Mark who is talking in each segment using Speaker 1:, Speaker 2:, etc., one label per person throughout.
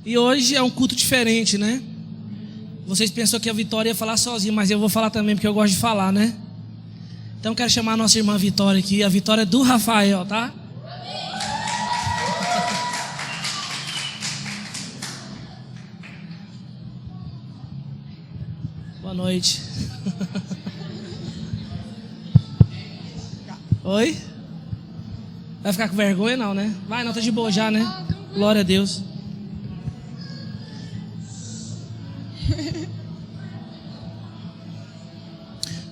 Speaker 1: E hoje é um culto diferente, né? Vocês pensam que a Vitória ia falar sozinha, mas eu vou falar também porque eu gosto de falar, né? Então eu quero chamar a nossa irmã Vitória aqui. A Vitória é do Rafael, tá? Boa noite. Oi? Vai ficar com vergonha não, né? Vai, não, tá de boa já, né? Glória a Deus.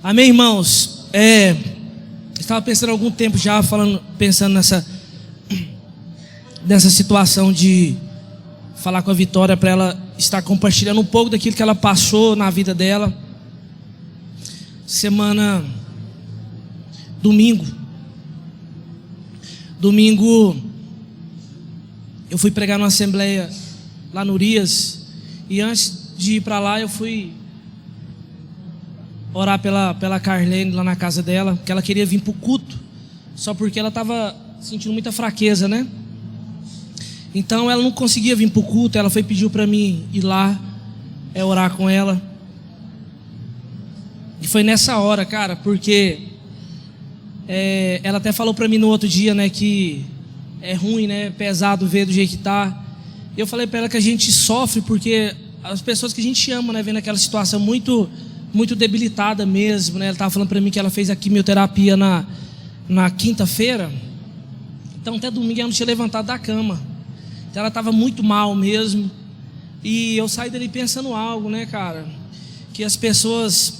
Speaker 1: Amém, irmãos? Estava pensando há algum tempo já, pensando nessa situação de falar com a Vitória para ela estar compartilhando um pouco daquilo que ela passou na vida dela. Domingo eu fui pregar numa assembleia lá no Urias, e antes de ir para lá eu fui orar pela Carlene lá na casa dela, que ela queria vir para o culto, só porque ela estava sentindo muita fraqueza, né? Então ela não conseguia vir para o culto. Ela pediu para mim ir lá orar com ela. E foi nessa hora, cara, porque ela até falou para mim no outro dia, né, que é ruim, né, pesado ver do jeito que tá. E eu falei para ela que a gente sofre porque as pessoas que a gente ama, né, vendo aquela situação muito, muito debilitada mesmo, né. Ela estava falando para mim que ela fez a quimioterapia na quinta-feira. Então até domingo ela não tinha levantado da cama. Então ela estava muito mal mesmo. E eu saí dali pensando algo, né, cara, que as pessoas,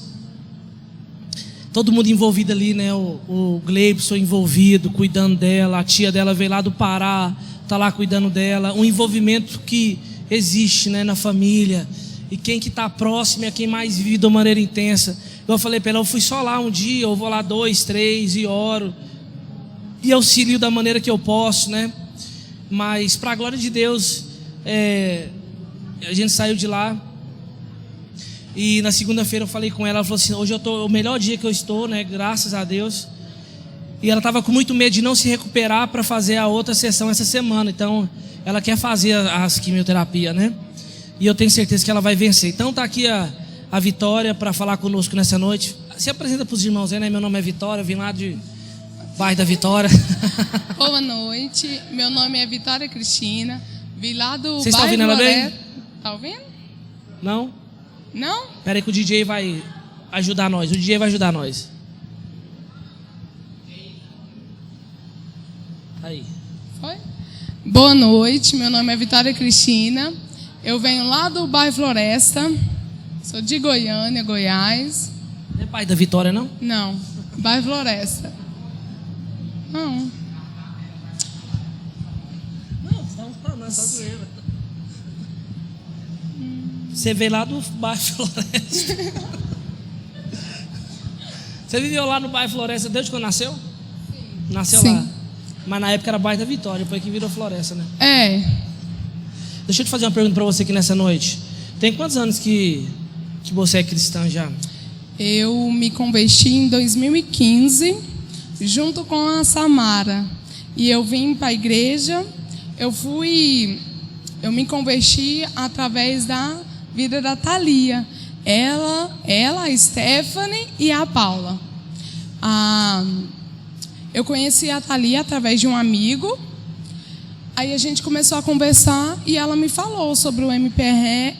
Speaker 1: todo mundo envolvido ali, né? O Gleibson envolvido, cuidando dela. A tia dela veio lá do Pará, tá lá cuidando dela. Um envolvimento que existe, né, na família. E quem que tá próximo é quem mais vive de uma maneira intensa. Eu falei para ela, eu fui só lá um dia, eu vou lá 2, 3 e oro e auxilio da maneira que eu posso, né? Mas para a glória de Deus, a gente saiu de lá. E na segunda-feira eu falei com ela. Ela falou assim, hoje eu tô o melhor dia que eu estou, né? Graças a Deus. E ela estava com muito medo de não se recuperar para fazer a outra sessão essa semana. Então ela quer fazer as quimioterapia, né? E eu tenho certeza que ela vai vencer. Então tá aqui a Vitória para falar conosco nessa noite. Se apresenta para os irmãos aí, né? Meu nome é Vitória, eu vim lá de bairro da Vitória.
Speaker 2: Boa noite, meu nome é Vitória Cristina. Vim lá do
Speaker 1: Vocês estão ouvindo ela bem?
Speaker 2: Tá ouvindo?
Speaker 1: Não?
Speaker 2: Não?
Speaker 1: Espera aí que o DJ vai ajudar nós. O DJ vai ajudar nós. Aí.
Speaker 2: Foi? Boa noite, meu nome é Vitória Cristina. Eu venho lá do bairro Floresta. Sou de Goiânia, Goiás.
Speaker 1: Não é pai da Vitória, não?
Speaker 2: Não, bairro Floresta. Não.
Speaker 1: Não, só zoeira. Você veio lá do bairro Floresta. Você viveu lá no bairro Floresta desde quando nasceu? Sim. Nasceu
Speaker 2: Sim.
Speaker 1: lá. Mas na época era bairro da Vitória, depois que virou Floresta, né?
Speaker 2: Deixa
Speaker 1: eu te fazer uma pergunta para você aqui nessa noite. Tem quantos anos que você é cristã já?
Speaker 2: Eu me converti em 2015, junto com a Samara. E eu vim para a igreja. Eu me converti através da vida da Thalia. Ela, a Stephanie e a Paula. Eu conheci a Thalia através de um amigo. Aí a gente começou a conversar e ela me falou sobre o MPR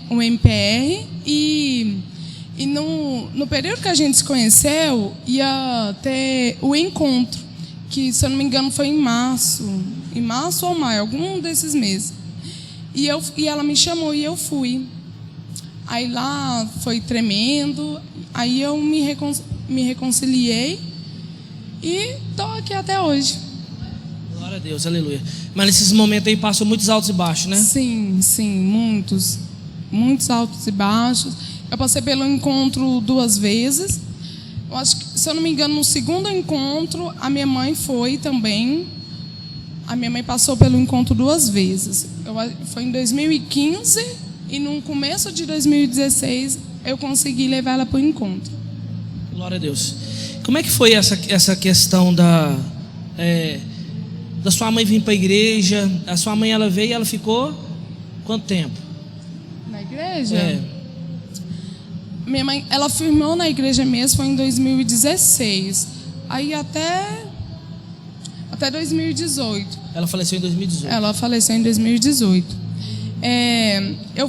Speaker 2: e no período que a gente se conheceu, ia ter o encontro, que, se eu não me engano, foi em março ou maio, algum desses meses. E ela me chamou e eu fui. Aí lá foi tremendo, aí eu me reconciliei e estou aqui até hoje.
Speaker 1: Glória a Deus, aleluia. Mas nesses momentos aí passou muitos altos e baixos, né?
Speaker 2: Sim, muitos altos e baixos. Eu passei pelo encontro 2 vezes. Eu acho que, se eu não me engano, no segundo encontro, a minha mãe foi também. A minha mãe passou pelo encontro 2 vezes. Foi em 2015 e no começo de 2016 eu consegui levar ela para o encontro.
Speaker 1: Glória a Deus. Como é que foi essa questão da sua mãe vir para a igreja? A sua mãe, ela veio e ela ficou Quanto tempo?
Speaker 2: Na igreja?
Speaker 1: É.
Speaker 2: Minha mãe, ela firmou na igreja mesmo, foi em 2016. Aí até 2018.
Speaker 1: Ela faleceu em 2018.
Speaker 2: Ela faleceu em 2018. Eu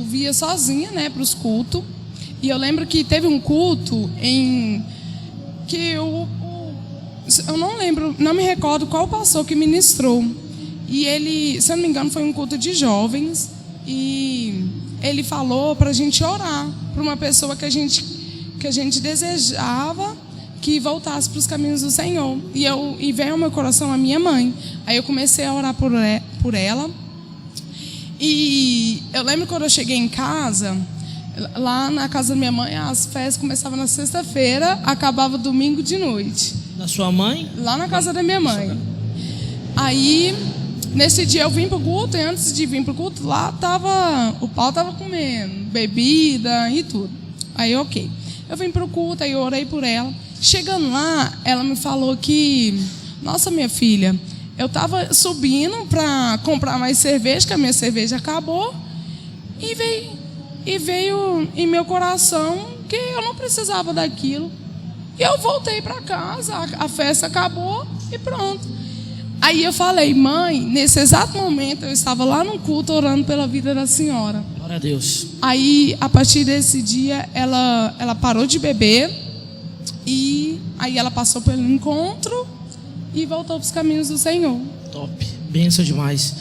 Speaker 2: via sozinha, né, para os cultos. E eu lembro que teve um culto em que eu não lembro, não me recordo qual pastor que ministrou. E ele, se eu não me engano, foi um culto de jovens. E ele falou para a gente orar para uma pessoa que a gente desejava que voltasse para os caminhos do Senhor. E veio ao meu coração a minha mãe. Aí eu comecei a orar por ela. E eu lembro quando eu cheguei em casa, lá na casa da minha mãe, as festas começavam na sexta-feira, acabava domingo de noite.
Speaker 1: Da sua mãe?
Speaker 2: Lá na casa da minha mãe. Aí, nesse dia eu vim pro culto, e antes de vir pro culto, lá o pau tava comendo, bebida e tudo. Aí, ok. Eu vim pro culto, aí eu orei por ela. Chegando lá, ela me falou que, nossa, minha filha, eu estava subindo para comprar mais cerveja, que a minha cerveja acabou, e veio em meu coração que eu não precisava daquilo. E eu voltei para casa, a festa acabou e pronto. Aí eu falei, mãe, nesse exato momento eu estava lá no culto orando pela vida da senhora.
Speaker 1: Glória a Deus.
Speaker 2: Aí, a partir desse dia, ela parou de beber e aí ela passou pelo encontro e voltou para os caminhos do Senhor.
Speaker 1: Top, bênção demais.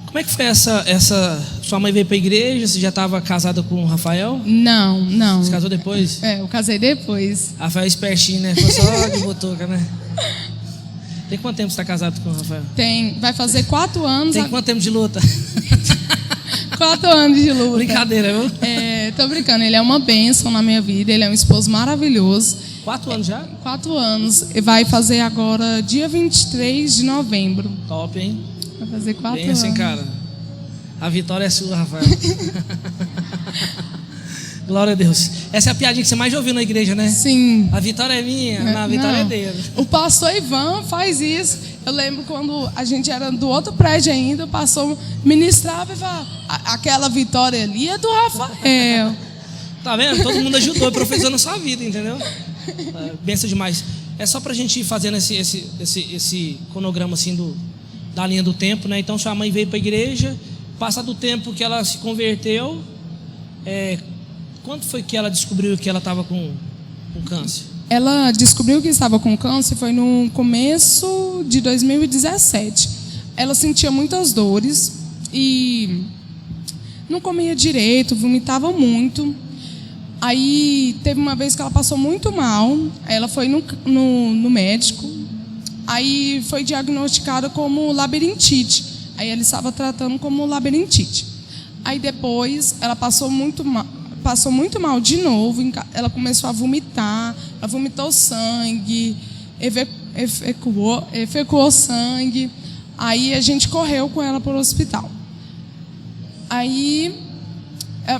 Speaker 1: Como é que foi essa... Sua mãe veio para a igreja, você já estava casada com o Rafael?
Speaker 2: Não.
Speaker 1: Você casou depois?
Speaker 2: Eu casei depois.
Speaker 1: Rafael é espertinho, né? Foi só de botoca, né? Tem quanto tempo você está casado com o Rafael?
Speaker 2: Vai fazer 4 anos.
Speaker 1: Tem quanto tempo de luta?
Speaker 2: 4 anos de luta.
Speaker 1: Brincadeira, viu?
Speaker 2: Tô brincando, ele é uma bênção na minha vida, ele é um esposo maravilhoso.
Speaker 1: 4 anos já?
Speaker 2: 4 anos. Vai fazer agora dia 23 de novembro.
Speaker 1: Top, hein?
Speaker 2: Vai fazer 4 anos.
Speaker 1: Bênção, hein, cara? A vitória é sua, Rafael. Glória a Deus. Essa é a piadinha que você mais ouviu na igreja, né?
Speaker 2: Sim.
Speaker 1: A vitória é minha, a vitória é dele.
Speaker 2: O pastor Ivan faz isso. Eu lembro quando a gente era do outro prédio ainda, o pastor ministrava e falava, aquela vitória ali é do Rafael.
Speaker 1: Tá vendo? Todo mundo ajudou, professor na sua vida, entendeu? Benção demais. É só pra gente ir fazendo esse cronograma assim da linha do tempo, né? Então sua mãe veio pra igreja, passado o tempo que ela se converteu, quando foi que ela descobriu que ela estava com câncer?
Speaker 2: Ela descobriu que estava com câncer foi no começo de 2017. Ela sentia muitas dores e não comia direito, vomitava muito. Aí teve uma vez que ela passou muito mal, aí ela foi no médico, aí foi diagnosticada como labirintite. Aí ele estava tratando como labirintite. Aí depois ela passou muito mal de novo, ela começou a vomitar, ela vomitou sangue, efecuou sangue. Aí a gente correu com ela para o hospital. Aí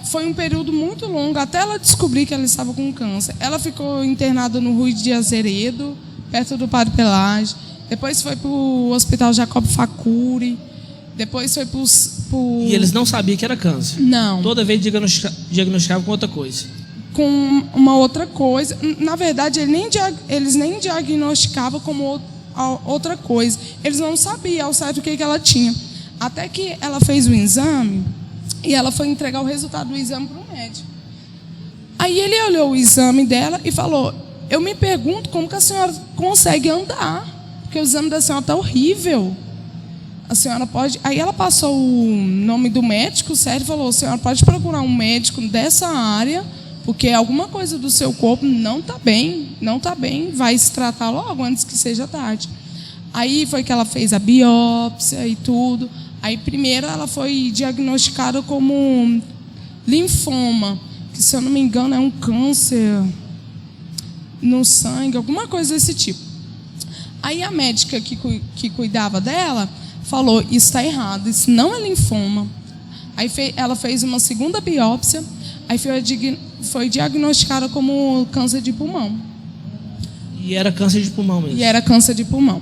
Speaker 2: foi um período muito longo, até ela descobrir que ela estava com câncer. Ela ficou internada no Rui de Azeredo, perto do Padre Pelágio. Depois foi para o Hospital Jacob Facuri. Depois foi para
Speaker 1: E eles não sabiam que era câncer?
Speaker 2: Não.
Speaker 1: Toda vez diagnosticavam com outra coisa?
Speaker 2: Com uma outra coisa. Na verdade, eles nem diagnosticavam como outra coisa. Eles não sabiam ao certo o que ela tinha. Até que ela fez o exame e ela foi entregar o resultado do exame para o médico. Aí ele olhou o exame dela e falou, eu me pergunto como que a senhora consegue andar, porque o exame da senhora está horrível. A senhora pode... Aí ela passou o nome do médico, certo? E falou, a senhora pode procurar um médico dessa área, porque alguma coisa do seu corpo não está bem, vai se tratar logo antes que seja tarde. Aí foi que ela fez a biópsia e tudo. Aí primeiro ela foi diagnosticada como linfoma, que se eu não me engano é um câncer no sangue, alguma coisa desse tipo. Aí a médica que cuidava dela falou, isso está errado, isso não é linfoma. Aí ela fez uma segunda biópsia, aí foi diagnosticada como câncer de pulmão.
Speaker 1: E era câncer de pulmão mesmo?
Speaker 2: E era câncer de pulmão.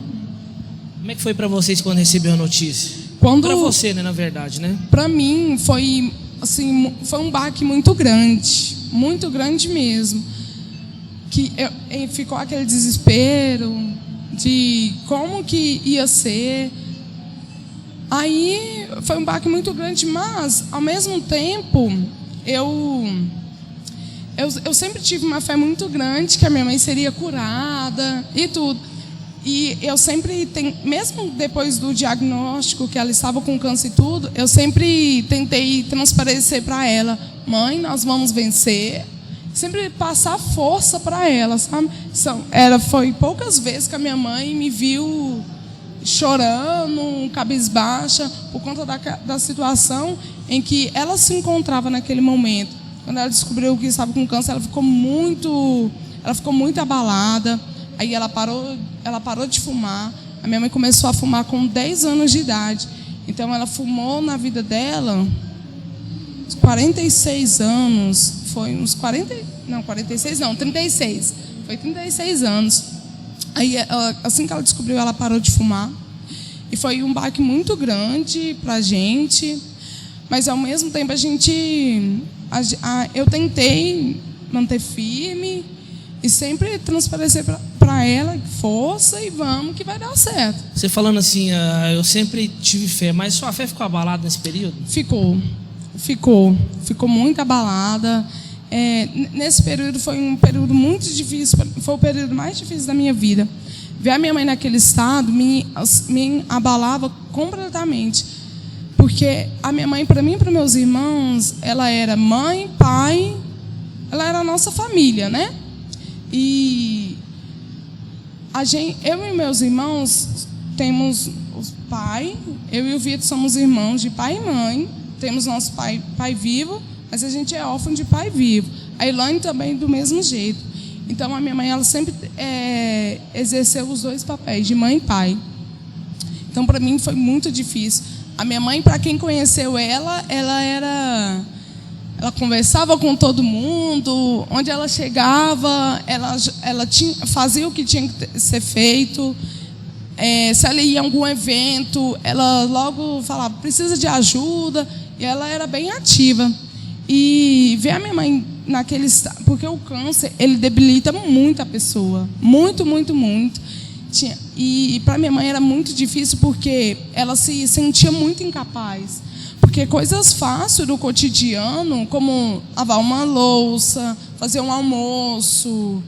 Speaker 1: Como é que foi para vocês quando recebeu a notícia?
Speaker 2: Quando
Speaker 1: Para você, né, na verdade, né?
Speaker 2: Para mim foi assim, foi um baque muito grande mesmo. Que ficou aquele desespero de como que ia ser. Aí foi um baque muito grande, mas ao mesmo tempo eu sempre tive uma fé muito grande que a minha mãe seria curada e tudo. E eu sempre, mesmo depois do diagnóstico, que ela estava com câncer e tudo, eu sempre tentei transparecer para ela: mãe, nós vamos vencer. Sempre passar força para ela, sabe? Foi poucas vezes que a minha mãe me viu chorando, cabisbaixa, por conta da situação em que ela se encontrava naquele momento. Quando ela descobriu que estava com câncer, ela ficou muito abalada. Aí ela parou de fumar. A minha mãe começou a fumar com 10 anos de idade. Então ela fumou na vida dela uns 46 anos. Foi uns 40, não, 46 não, 36. Foi 36 anos. Aí assim que ela descobriu, ela parou de fumar. E foi um baque muito grande pra gente. Mas ao mesmo tempo eu tentei manter firme e sempre transparecer para ela: força e vamos que vai dar certo.
Speaker 1: Você falando assim, eu sempre tive fé, mas sua fé ficou abalada nesse período?
Speaker 2: Ficou muito abalada. Nesse período foi um período muito difícil, foi o período mais difícil da minha vida. Ver a minha mãe naquele estado me abalava completamente, porque a minha mãe, para mim e para meus irmãos, ela era mãe, pai, ela era a nossa família, né? E eu e meus irmãos temos os pai, eu e o Vitor somos irmãos de pai e mãe, temos nosso pai vivo, mas a gente é órfão de pai vivo. A Elaine também do mesmo jeito. Então a minha mãe, ela sempre exerceu os dois papéis, de mãe e pai. Então para mim foi muito difícil. A minha mãe, para quem conheceu ela conversava com todo mundo. Onde ela chegava, ela fazia o que tinha que ser feito. Se ela ia em algum evento, ela logo falava: precisa de ajuda. E ela era bem ativa. E ver a minha mãe naquele estado, porque o câncer, ele debilita muito a pessoa, muito. E para minha mãe era muito difícil, porque ela se sentia muito incapaz. Porque coisas fáceis do cotidiano, como lavar uma louça, fazer um almoço,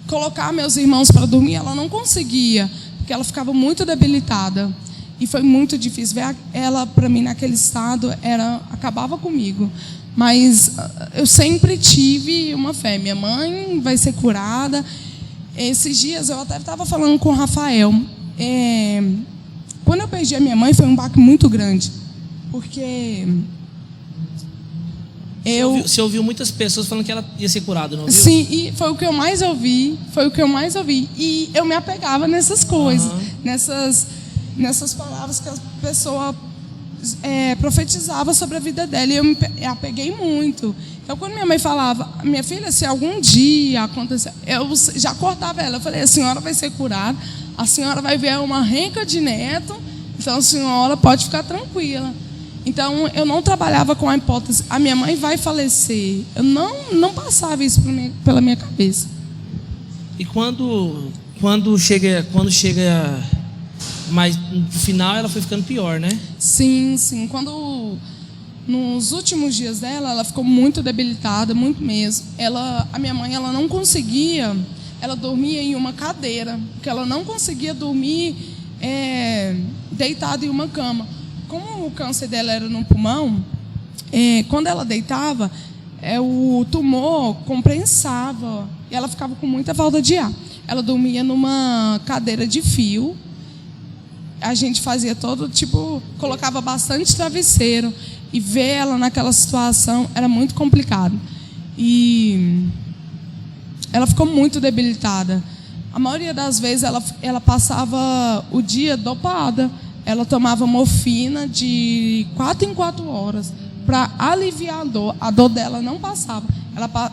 Speaker 2: colocar meus irmãos para dormir, ela não conseguia, porque ela ficava muito debilitada. E foi muito difícil ver ela, para mim, naquele estado, acabava comigo. Mas eu sempre tive uma fé: minha mãe vai ser curada. Esses dias eu até estava falando com o Rafael. Quando eu perdi a minha mãe, foi um baque muito grande, porque
Speaker 1: você ouviu muitas pessoas falando que ela ia ser curada, não ouviu?
Speaker 2: Sim, e foi o que eu mais ouvi. E eu me apegava nessas coisas, nessas palavras que a pessoa profetizava sobre a vida dela, e eu me apeguei muito. Então, quando minha mãe falava: minha filha, se algum dia acontecer, eu já cortava ela. Eu falei: a senhora vai ser curada, a senhora vai ver uma renca de neto, então a senhora pode ficar tranquila. Então, eu não trabalhava com a hipótese: a minha mãe vai falecer. Eu não passava isso pela minha cabeça.
Speaker 1: E quando chega mas no final ela foi ficando pior, né?
Speaker 2: Sim. Nos últimos dias dela, ela ficou muito debilitada, muito mesmo. A minha mãe, ela não conseguia, ela dormia em uma cadeira, porque ela não conseguia dormir deitada em uma cama. Como o câncer dela era no pulmão, quando ela deitava, o tumor comprensava e ela ficava com muita falta de ar. Ela dormia numa cadeira de fio. A gente fazia colocava bastante travesseiro, e ver ela naquela situação era muito complicado. E ela ficou muito debilitada. A maioria das vezes ela passava o dia dopada. Ela tomava morfina de 4 em 4 horas para aliviar a dor. A dor dela não passava.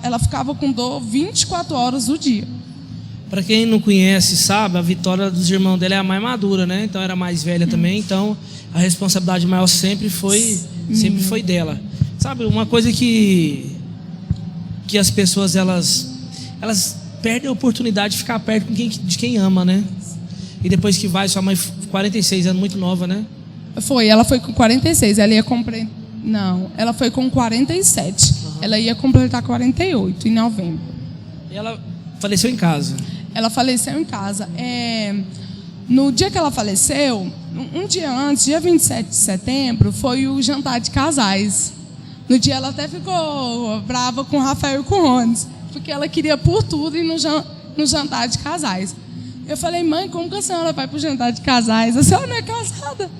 Speaker 2: Ela ficava com dor 24 horas do dia.
Speaker 1: Para quem não conhece, sabe, a Vitória dos irmãos dela é a mais madura, né? Então era mais velha também, então a responsabilidade maior sempre foi dela. Sabe, uma coisa que as pessoas elas perdem a oportunidade de ficar perto de quem ama, né? E depois que vai, sua mãe 46 anos, muito nova, né?
Speaker 2: Ela foi com 46, ela ia completar. Não, ela foi com 47. Ela ia completar 48 em novembro.
Speaker 1: E ela faleceu em casa.
Speaker 2: Ela faleceu em casa. No dia que ela faleceu, um dia antes, dia 27 de setembro, foi o jantar de casais. No dia ela até ficou brava com o Rafael e com o Rones, porque ela queria por tudo ir no jantar de casais. Eu falei, mãe, como que a senhora vai para o jantar de casais? A senhora não é casada.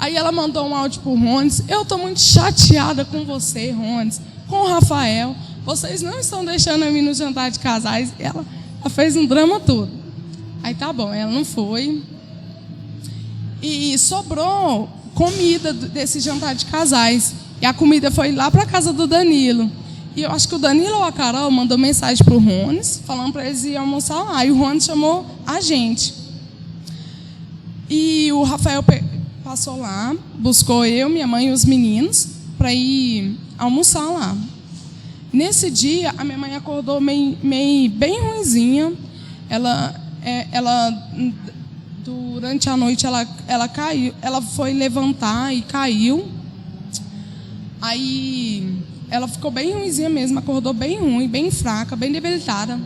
Speaker 2: Aí ela mandou um áudio para o Rones. Eu estou muito chateada com você, Rones, com o Rafael. Vocês não estão deixando eu ir no jantar de casais. Ela fez um drama todo. Aí tá bom, ela não foi. E sobrou comida desse jantar de casais. E a comida foi lá para a casa do Danilo. E eu acho que o Danilo ou a Carol mandou mensagem para o Rones, falando para eles irem almoçar lá. E o Rones chamou a gente. E o Rafael passou lá, buscou eu, minha mãe e os meninos para ir almoçar lá. Nesse dia, a minha mãe acordou bem ruinzinha. Ela durante a noite, ela caiu. Ela foi levantar e caiu. Aí ela ficou bem ruinzinha mesmo, acordou bem ruim, bem fraca, bem debilitada.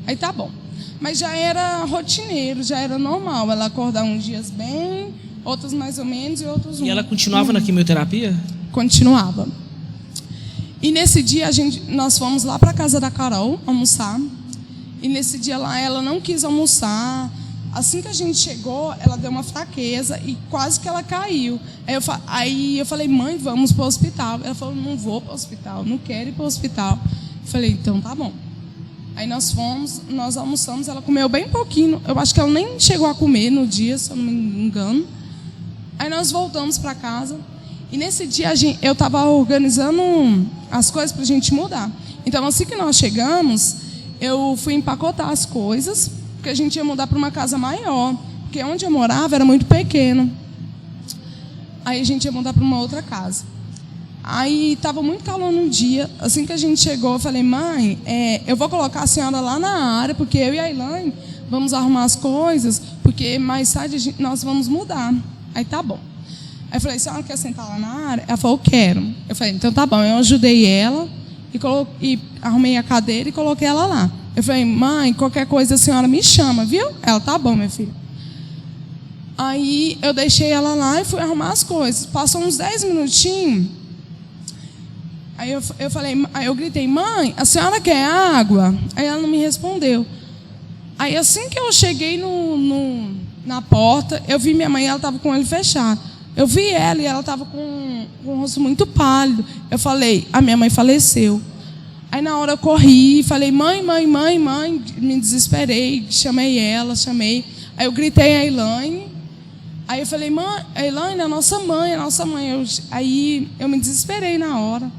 Speaker 2: Aí tá bom. Mas já era rotineiro, já era normal. Ela acordar uns dias bem, outros mais ou menos e outros...
Speaker 1: E ela continuava na quimioterapia?
Speaker 2: Continuava. E nesse dia nós fomos lá para a casa da Carol almoçar. E nesse dia lá ela não quis almoçar. Assim que a gente chegou, ela deu uma fraqueza e quase que ela caiu. Aí eu falei, mãe, vamos para o hospital. Ela falou, não vou para o hospital, não quero ir para o hospital. Eu falei, então tá bom. Aí nós fomos, nós almoçamos, ela comeu bem pouquinho. Eu acho que ela nem chegou a comer no dia, se eu não me engano. Aí nós voltamos para casa. E nesse dia eu estava organizando as coisas para a gente mudar. Então, assim que nós chegamos, eu fui empacotar as coisas, porque a gente ia mudar para uma casa maior, porque onde eu morava era muito pequeno. Aí a gente ia mudar para uma outra casa. Aí estava muito calor num dia. Assim que a gente chegou, eu falei, mãe, eu vou colocar a senhora lá na área, porque eu e a Elaine vamos arrumar as coisas, porque mais tarde nós vamos mudar. Aí tá bom. Aí eu falei, a senhora quer sentar lá na área? Ela falou, quero. Eu falei, então tá bom. Eu ajudei ela e arrumei a cadeira e coloquei ela lá. Eu falei, mãe, qualquer coisa a senhora me chama, viu? Ela, tá bom, minha filha. Aí eu deixei ela lá e fui arrumar as coisas. Passou uns 10 minutinhos. Aí eu gritei, mãe, a senhora quer água? Aí ela não me respondeu. Aí assim que eu cheguei na porta, eu vi minha mãe, ela estava com o olho fechado. Eu vi ela e ela estava com o rosto muito pálido. Eu falei, a minha mãe faleceu. Aí na hora eu corri, falei, mãe, me desesperei, chamei ela. Aí eu gritei a Elaine. Aí eu falei, mãe, a Elaine é a nossa mãe. Aí eu me desesperei na hora.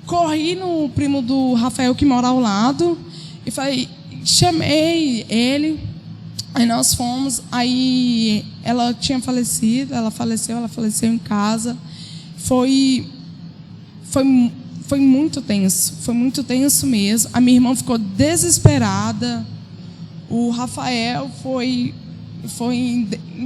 Speaker 2: Corri no primo do Rafael que mora ao lado e falei, chamei ele. Aí nós fomos, aí ela tinha falecido, ela faleceu em casa. Foi muito tenso mesmo. A minha irmã ficou desesperada. O Rafael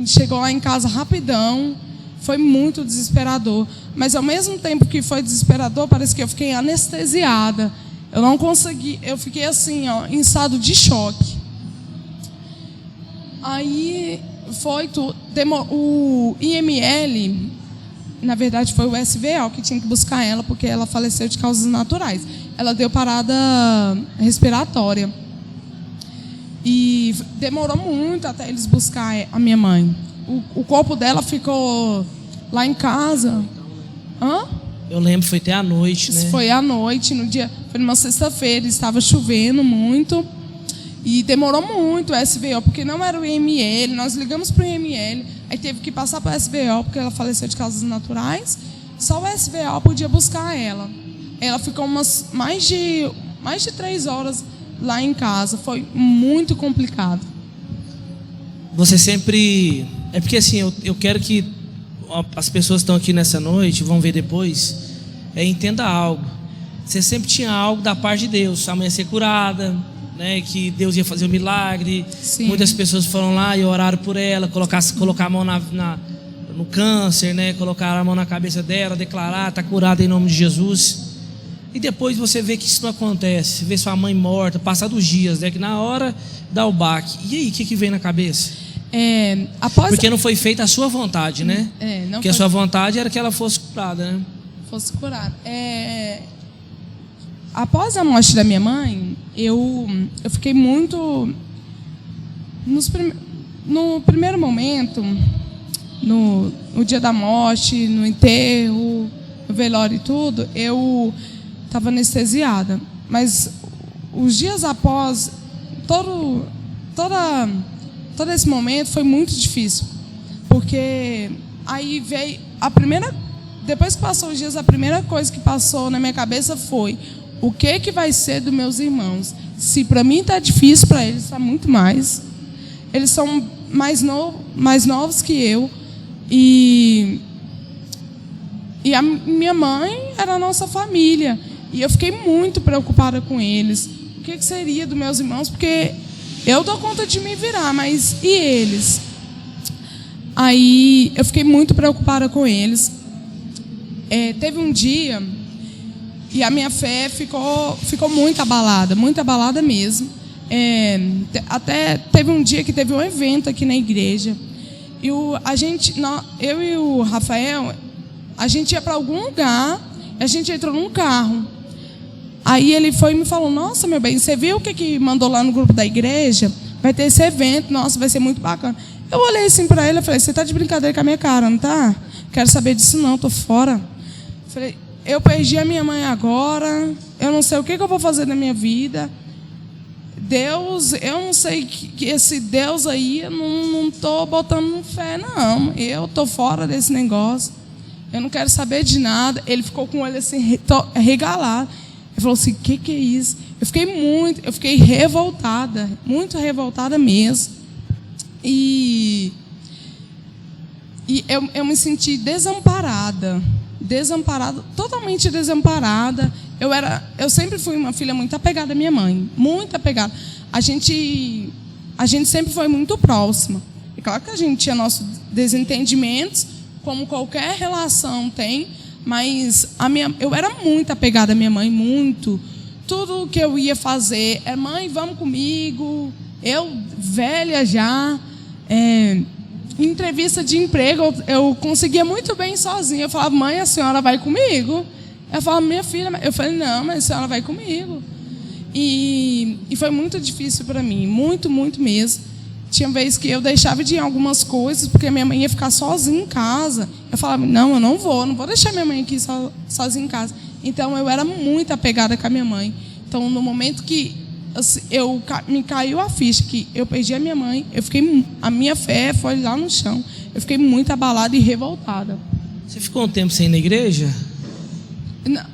Speaker 2: chegou lá em casa rapidão. Foi muito desesperador. Mas ao mesmo tempo que foi desesperador, parece que eu fiquei anestesiada. Eu não consegui, eu fiquei assim, em estado de choque. Aí foi tudo. O IML, na verdade, foi o SVO que tinha que buscar ela, porque ela faleceu de causas naturais. Ela deu parada respiratória. E demorou muito até eles buscar a minha mãe. O corpo dela ficou lá em casa. Hã?
Speaker 1: Eu lembro, foi até à noite, né?
Speaker 2: Foi à noite, foi numa sexta-feira, estava chovendo muito. E demorou muito o SVO, porque não era o IML. Nós ligamos para o IML, aí teve que passar para o SVO, porque ela faleceu de causas naturais. Só o SVO podia buscar ela. Ela ficou mais de 3 horas lá em casa. Foi muito complicado.
Speaker 1: Você sempre... É porque assim, eu quero que as pessoas que estão aqui nessa noite, vão ver depois, entenda algo. Você sempre tinha algo da parte de Deus. A mãe ia ser curada, né, que Deus ia fazer um milagre.
Speaker 2: Sim.
Speaker 1: Muitas pessoas foram lá e oraram por ela, colocar a mão no câncer, né, colocar a mão na cabeça dela, declarar, está curada em nome de Jesus. E depois você vê que isso não acontece. Você vê sua mãe morta, passados os dias, né, que na hora dá o baque. E aí, o que vem na cabeça? Porque não foi feita a sua vontade, né? Porque a sua vontade era que ela fosse curada, né?
Speaker 2: Fosse curada. Após a morte da minha mãe, eu fiquei muito... No primeiro momento, no dia da morte, no enterro, no velório e tudo, eu estava anestesiada. Mas os dias após, todo esse momento foi muito difícil. Porque aí veio depois que passou os dias, a primeira coisa que passou na minha cabeça foi: o que vai ser dos meus irmãos? Se para mim está difícil, para eles está muito mais. Eles são mais novos que eu. E a minha mãe era a nossa família. E eu fiquei muito preocupada com eles. O que seria dos meus irmãos? Porque eu dou conta de me virar, mas e eles? Aí eu fiquei muito preocupada com eles. Teve um dia e a minha fé ficou muito abalada mesmo. Até teve um dia que teve um evento aqui na igreja. E eu e o Rafael, a gente ia para algum lugar, a gente entrou num carro. Aí ele foi e me falou: nossa, meu bem, você viu o que mandou lá no grupo da igreja? Vai ter esse evento, nossa, vai ser muito bacana. Eu olhei assim para ele e falei: você tá de brincadeira com a minha cara, não tá? Quero saber disso não, tô fora. Falei: eu perdi a minha mãe agora, eu não sei o que eu vou fazer na minha vida. Deus, eu não sei que esse Deus aí, eu não tô botando fé, não. Eu tô fora desse negócio. Eu não quero saber de nada. Ele ficou com o olho assim, regalado. Ele falou assim: que é isso? Eu fiquei revoltada, muito revoltada mesmo. E eu me senti desamparada, totalmente desamparada. Eu sempre fui uma filha muito apegada à minha mãe, muito apegada. A gente sempre foi muito próxima. É claro que a gente tinha nossos desentendimentos, como qualquer relação tem, mas eu era muito apegada à minha mãe, muito. Tudo que eu ia fazer era: mãe, vamos comigo. Eu, velha já, em entrevista de emprego, eu conseguia muito bem sozinha. Eu falava: mãe, a senhora vai comigo? Ela falava: minha filha. Eu falei: não, mas a senhora vai comigo. E foi muito difícil para mim, muito, muito mesmo. Tinha vezes que eu deixava de ir em algumas coisas, porque minha mãe ia ficar sozinha em casa. Eu falava: não, eu não vou deixar minha mãe aqui sozinha em casa. Então, eu era muito apegada com a minha mãe. Então, no momento que me caiu a ficha, que eu perdi a minha mãe, a minha fé foi lá no chão. Eu fiquei muito abalada e revoltada.
Speaker 1: Você ficou um tempo sem ir na igreja?
Speaker 2: Não,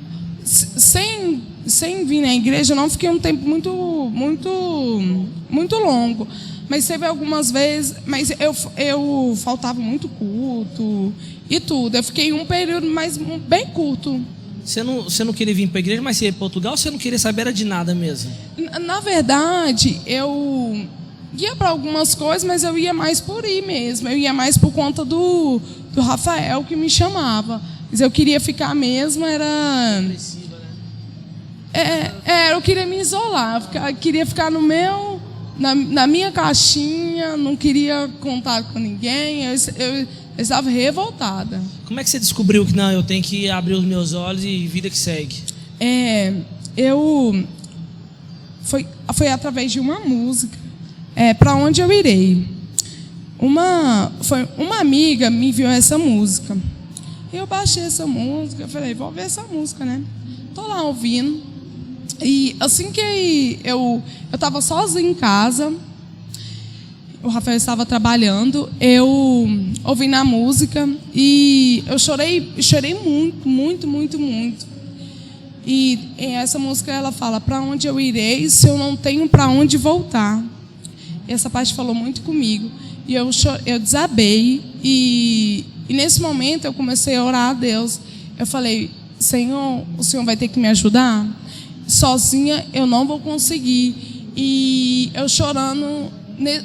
Speaker 2: sem vir na igreja, eu não fiquei um tempo muito, muito, muito longo. Mas teve algumas vezes, mas eu faltava muito culto e tudo. Eu fiquei um período bem curto.
Speaker 1: Você não queria vir para a igreja, mas você ia para Portugal, você não queria saber de nada mesmo?
Speaker 2: Na verdade, eu ia para algumas coisas, mas eu ia mais por ir mesmo. Eu ia mais por conta do Rafael, que me chamava. Mas eu queria ficar mesmo, era...
Speaker 1: Depressiva, né?
Speaker 2: Eu queria me isolar. Queria ficar na minha caixinha, não queria contar com ninguém. Eu estava revoltada.
Speaker 1: Como é que você descobriu que não, eu tenho que abrir os meus olhos e vida que segue? Foi através de uma música. Para onde eu irei? Uma amiga me enviou essa música. Eu baixei essa música, falei: vou ver essa música, né? Tô lá ouvindo. E assim que eu estava sozinha em casa, o Rafael estava trabalhando, eu ouvi na música e eu chorei muito, muito, muito, muito.
Speaker 2: E essa música ela fala: para onde eu irei se eu não tenho para onde voltar? Essa parte falou muito comigo. E eu desabei. E nesse momento eu comecei a orar a Deus. Eu falei: Senhor, o Senhor vai ter que me ajudar? Sozinha eu não vou conseguir. E eu chorando,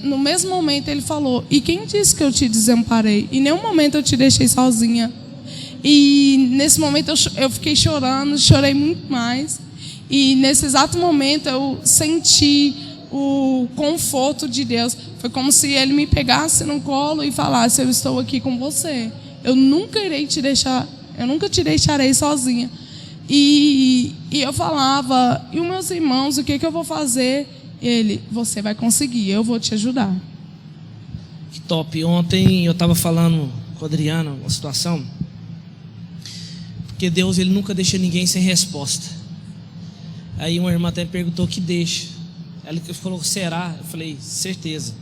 Speaker 2: no mesmo momento ele falou: e quem disse que eu te desamparei? Em nenhum momento eu te deixei sozinha. E nesse momento eu fiquei chorando, chorei muito mais. E nesse exato momento eu senti o conforto de Deus. Foi como se Ele me pegasse no colo e falasse: eu estou aqui com você. Eu nunca irei te deixar, eu nunca te deixarei sozinha. E eu falava: e os meus irmãos, o que eu vou fazer? Ele: você vai conseguir, eu vou te ajudar.
Speaker 1: Que top. Ontem eu estava falando com a Adriana uma situação, porque Deus, Ele nunca deixa ninguém sem resposta. Aí uma irmã até me perguntou: que deixa? Ela falou: será? Eu falei: certeza.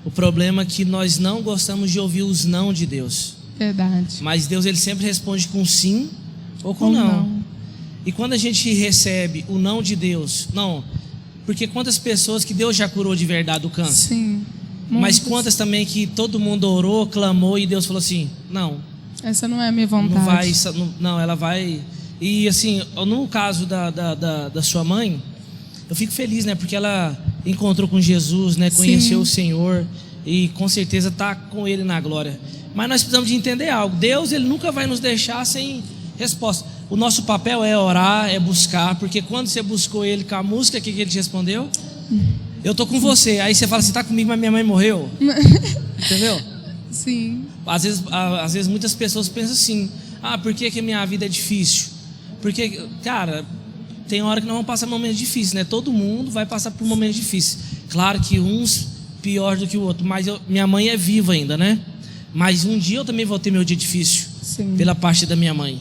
Speaker 1: O problema é que nós não gostamos de ouvir os não de Deus.
Speaker 2: Verdade.
Speaker 1: Mas Deus, Ele sempre responde com sim ou com não. E quando a gente recebe o não de Deus, não, porque quantas pessoas que Deus já curou de verdade do câncer?
Speaker 2: Sim.
Speaker 1: Mas quantas também que todo mundo orou, clamou e Deus falou assim: não.
Speaker 2: Essa não é a minha vontade.
Speaker 1: Não vai, não, ela vai. E assim, no caso da sua mãe, eu fico feliz, né? Porque ela encontrou com Jesus, né? Conheceu o Senhor e com certeza está com Ele na glória. Mas nós precisamos de entender algo: Deus, Ele nunca vai nos deixar sem resposta. O nosso papel é orar, é buscar, porque quando você buscou Ele com a música, o que Ele te respondeu? Eu tô com você. Aí você fala assim: tá comigo, mas minha mãe morreu. Entendeu?
Speaker 2: Sim.
Speaker 1: Às vezes muitas pessoas pensam assim: ah, por que minha vida é difícil? Porque, cara, tem hora que nós vamos passar momentos difíceis, né? Todo mundo vai passar por momentos difíceis. Claro que uns pior do que o outro, mas minha mãe é viva ainda, né? Mas um dia eu também vou ter meu dia difícil. Sim. Pela parte da minha mãe,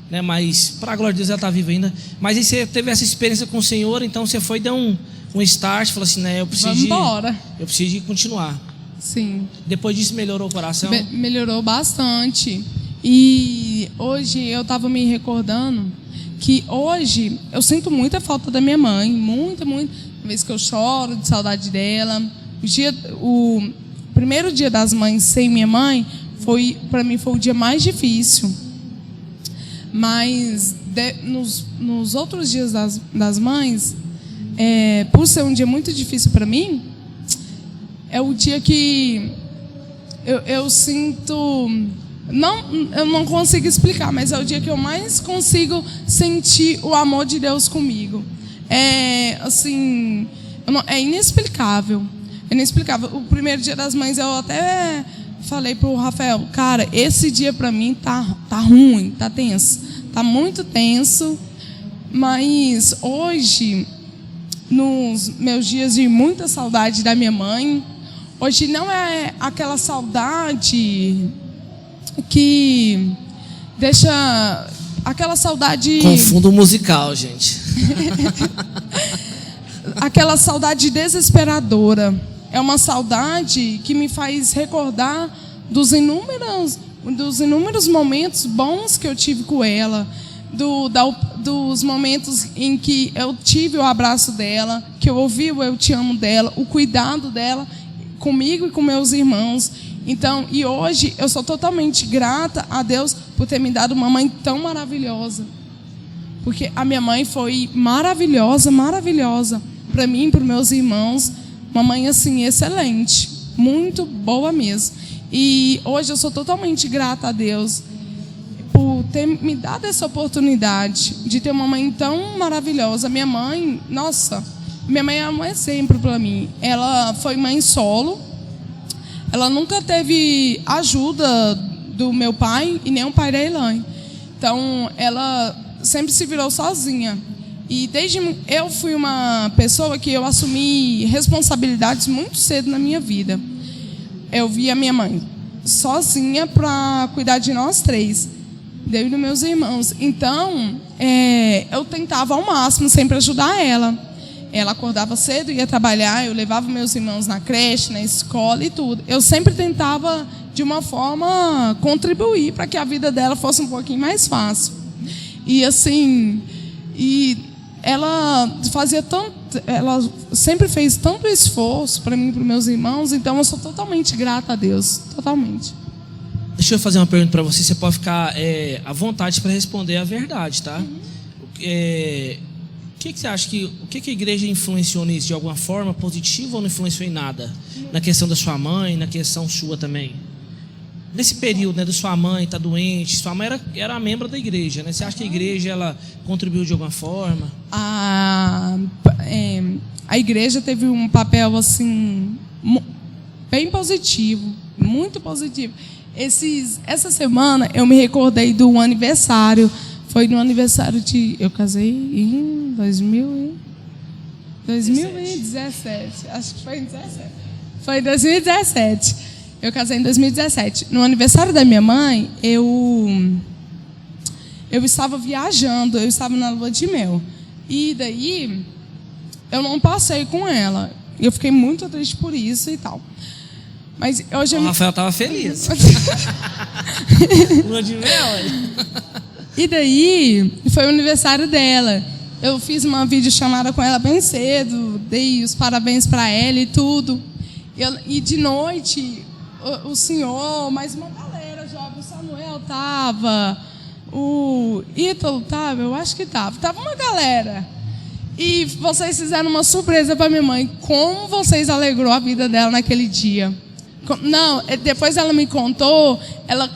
Speaker 1: né? Mas para a glória de Deus, ela está viva ainda. Mas aí você teve essa experiência com o Senhor, então você foi dar um start, falou assim, né? Eu preciso de continuar.
Speaker 2: Sim.
Speaker 1: Depois disso melhorou o coração?
Speaker 2: Melhorou bastante. E hoje eu estava me recordando que hoje eu sinto muita falta da minha mãe, muita. Uma vez que eu choro de saudade dela. O primeiro dia das mães sem minha mãe para mim foi o dia mais difícil. Mas nos outros dias das mães, por ser um dia muito difícil para mim, é o dia que eu sinto... eu não consigo explicar, mas é o dia que eu mais consigo sentir o amor de Deus comigo. É inexplicável. É inexplicável. O primeiro dia das mães eu até falei pro Rafael: cara, esse dia para mim tá ruim, tá tenso, tá muito tenso. Mas hoje, nos meus dias de muita saudade da minha mãe, hoje não é aquela saudade que deixa aquela saudade...
Speaker 1: Confundo musical, gente.
Speaker 2: Aquela saudade desesperadora. É uma saudade que me faz recordar dos inúmeros momentos bons que eu tive com ela, dos momentos em que eu tive o abraço dela, que eu ouvi o eu te amo dela, o cuidado dela comigo e com meus irmãos. Então, e hoje eu sou totalmente grata a Deus por ter me dado uma mãe tão maravilhosa. Porque a minha mãe foi maravilhosa, maravilhosa. Para mim e para os meus irmãos, uma mãe assim, excelente. Muito boa mesmo. E hoje eu sou totalmente grata a Deus por ter me dado essa oportunidade de ter uma mãe tão maravilhosa. Minha mãe, nossa, minha mãe é um exemplo para mim. Ela foi mãe solo. Ela nunca teve ajuda do meu pai e nem o pai da Elaine. Então, ela sempre se virou sozinha. E eu fui uma pessoa que eu assumi responsabilidades muito cedo na minha vida. Eu vi a minha mãe sozinha para cuidar de nós três, eu e dos meus irmãos. Então, eu tentava ao máximo sempre ajudar ela. Ela acordava cedo, ia trabalhar, eu levava meus irmãos na creche, na escola e tudo. Eu sempre tentava, de uma forma, contribuir para que a vida dela fosse um pouquinho mais fácil. E assim, E ela sempre fez tanto esforço para mim e para os meus irmãos, então eu sou totalmente grata a Deus, totalmente.
Speaker 1: Deixa eu fazer uma pergunta para você, você pode ficar à vontade para responder a verdade, tá? O que você acha o que a igreja influenciou nisso de alguma forma, positiva ou não influenciou em nada? Na questão da sua mãe, na questão sua também? Nesse período, né, da sua mãe estar doente, sua mãe era membro da igreja, né? Você acha que a igreja ela contribuiu de alguma forma?
Speaker 2: A igreja teve um papel assim bem positivo, muito positivo. Essa semana eu me recordei do aniversário. Foi no aniversário eu casei em 2017. Acho que foi em 2017. Foi em 2017. Eu casei em 2017. No aniversário da minha mãe, eu estava viajando, eu estava na lua de mel. E daí, eu não passei com ela. Eu fiquei muito triste por isso e tal. Mas hoje
Speaker 1: o Rafael estava feliz. Lua de mel?
Speaker 2: E daí, foi o aniversário dela. Eu fiz uma videochamada com ela bem cedo, dei os parabéns para ela e tudo. E de noite, o senhor, mais uma galera jovem, o Samuel tava, o Ítalo tava, eu acho que tava uma galera. E vocês fizeram uma surpresa para minha mãe. Como vocês alegrou a vida dela naquele dia? Não, depois ela me contou, ela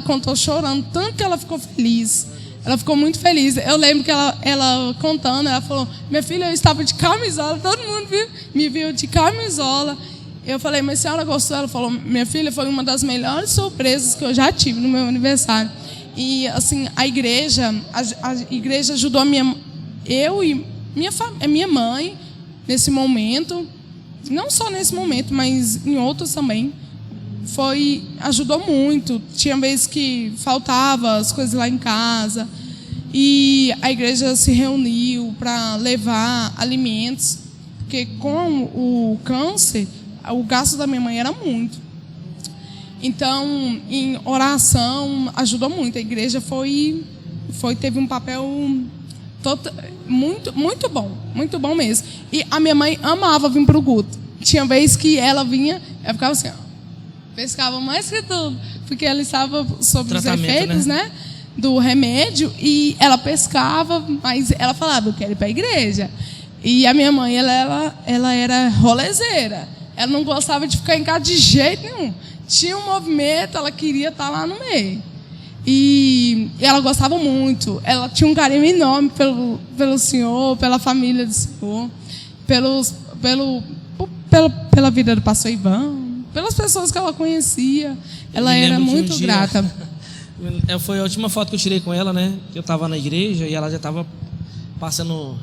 Speaker 2: contou chorando, tanto que ela ficou feliz. Ela ficou muito feliz. Eu lembro que ela contando, ela falou: minha filha, eu estava de camisola, todo mundo me viu de camisola. Eu falei: mas a senhora gostou? Ela falou: minha filha, foi uma das melhores surpresas que eu já tive no meu aniversário. E assim, a igreja ajudou eu e minha mãe nesse momento. Não só nesse momento, mas em outros também. Ajudou muito. Tinha vezes que faltava as coisas lá em casa. E a igreja se reuniu para levar alimentos. Porque com o câncer, o gasto da minha mãe era muito. Então, em oração, ajudou muito. A igreja teve um papel muito bom mesmo. E a minha mãe amava vir para o culto. Tinha vez que ela vinha, ela ficava assim, ó, pescava mais que tudo, porque ela estava sob os efeitos, né, do remédio, e ela pescava, mas ela falava: eu quero ir para a igreja. E a minha mãe, ela era rolezeira, ela não gostava de ficar em casa de jeito nenhum. Tinha um movimento, ela queria estar lá no meio. E ela gostava muito. Ela tinha um carinho enorme pelo Senhor, pela família do Senhor, pela vida do pastor Ivan, pelas pessoas que ela conhecia. Ela era muito grata.
Speaker 1: Foi a última foto que eu tirei com ela, né? Eu estava na igreja e ela já estava passando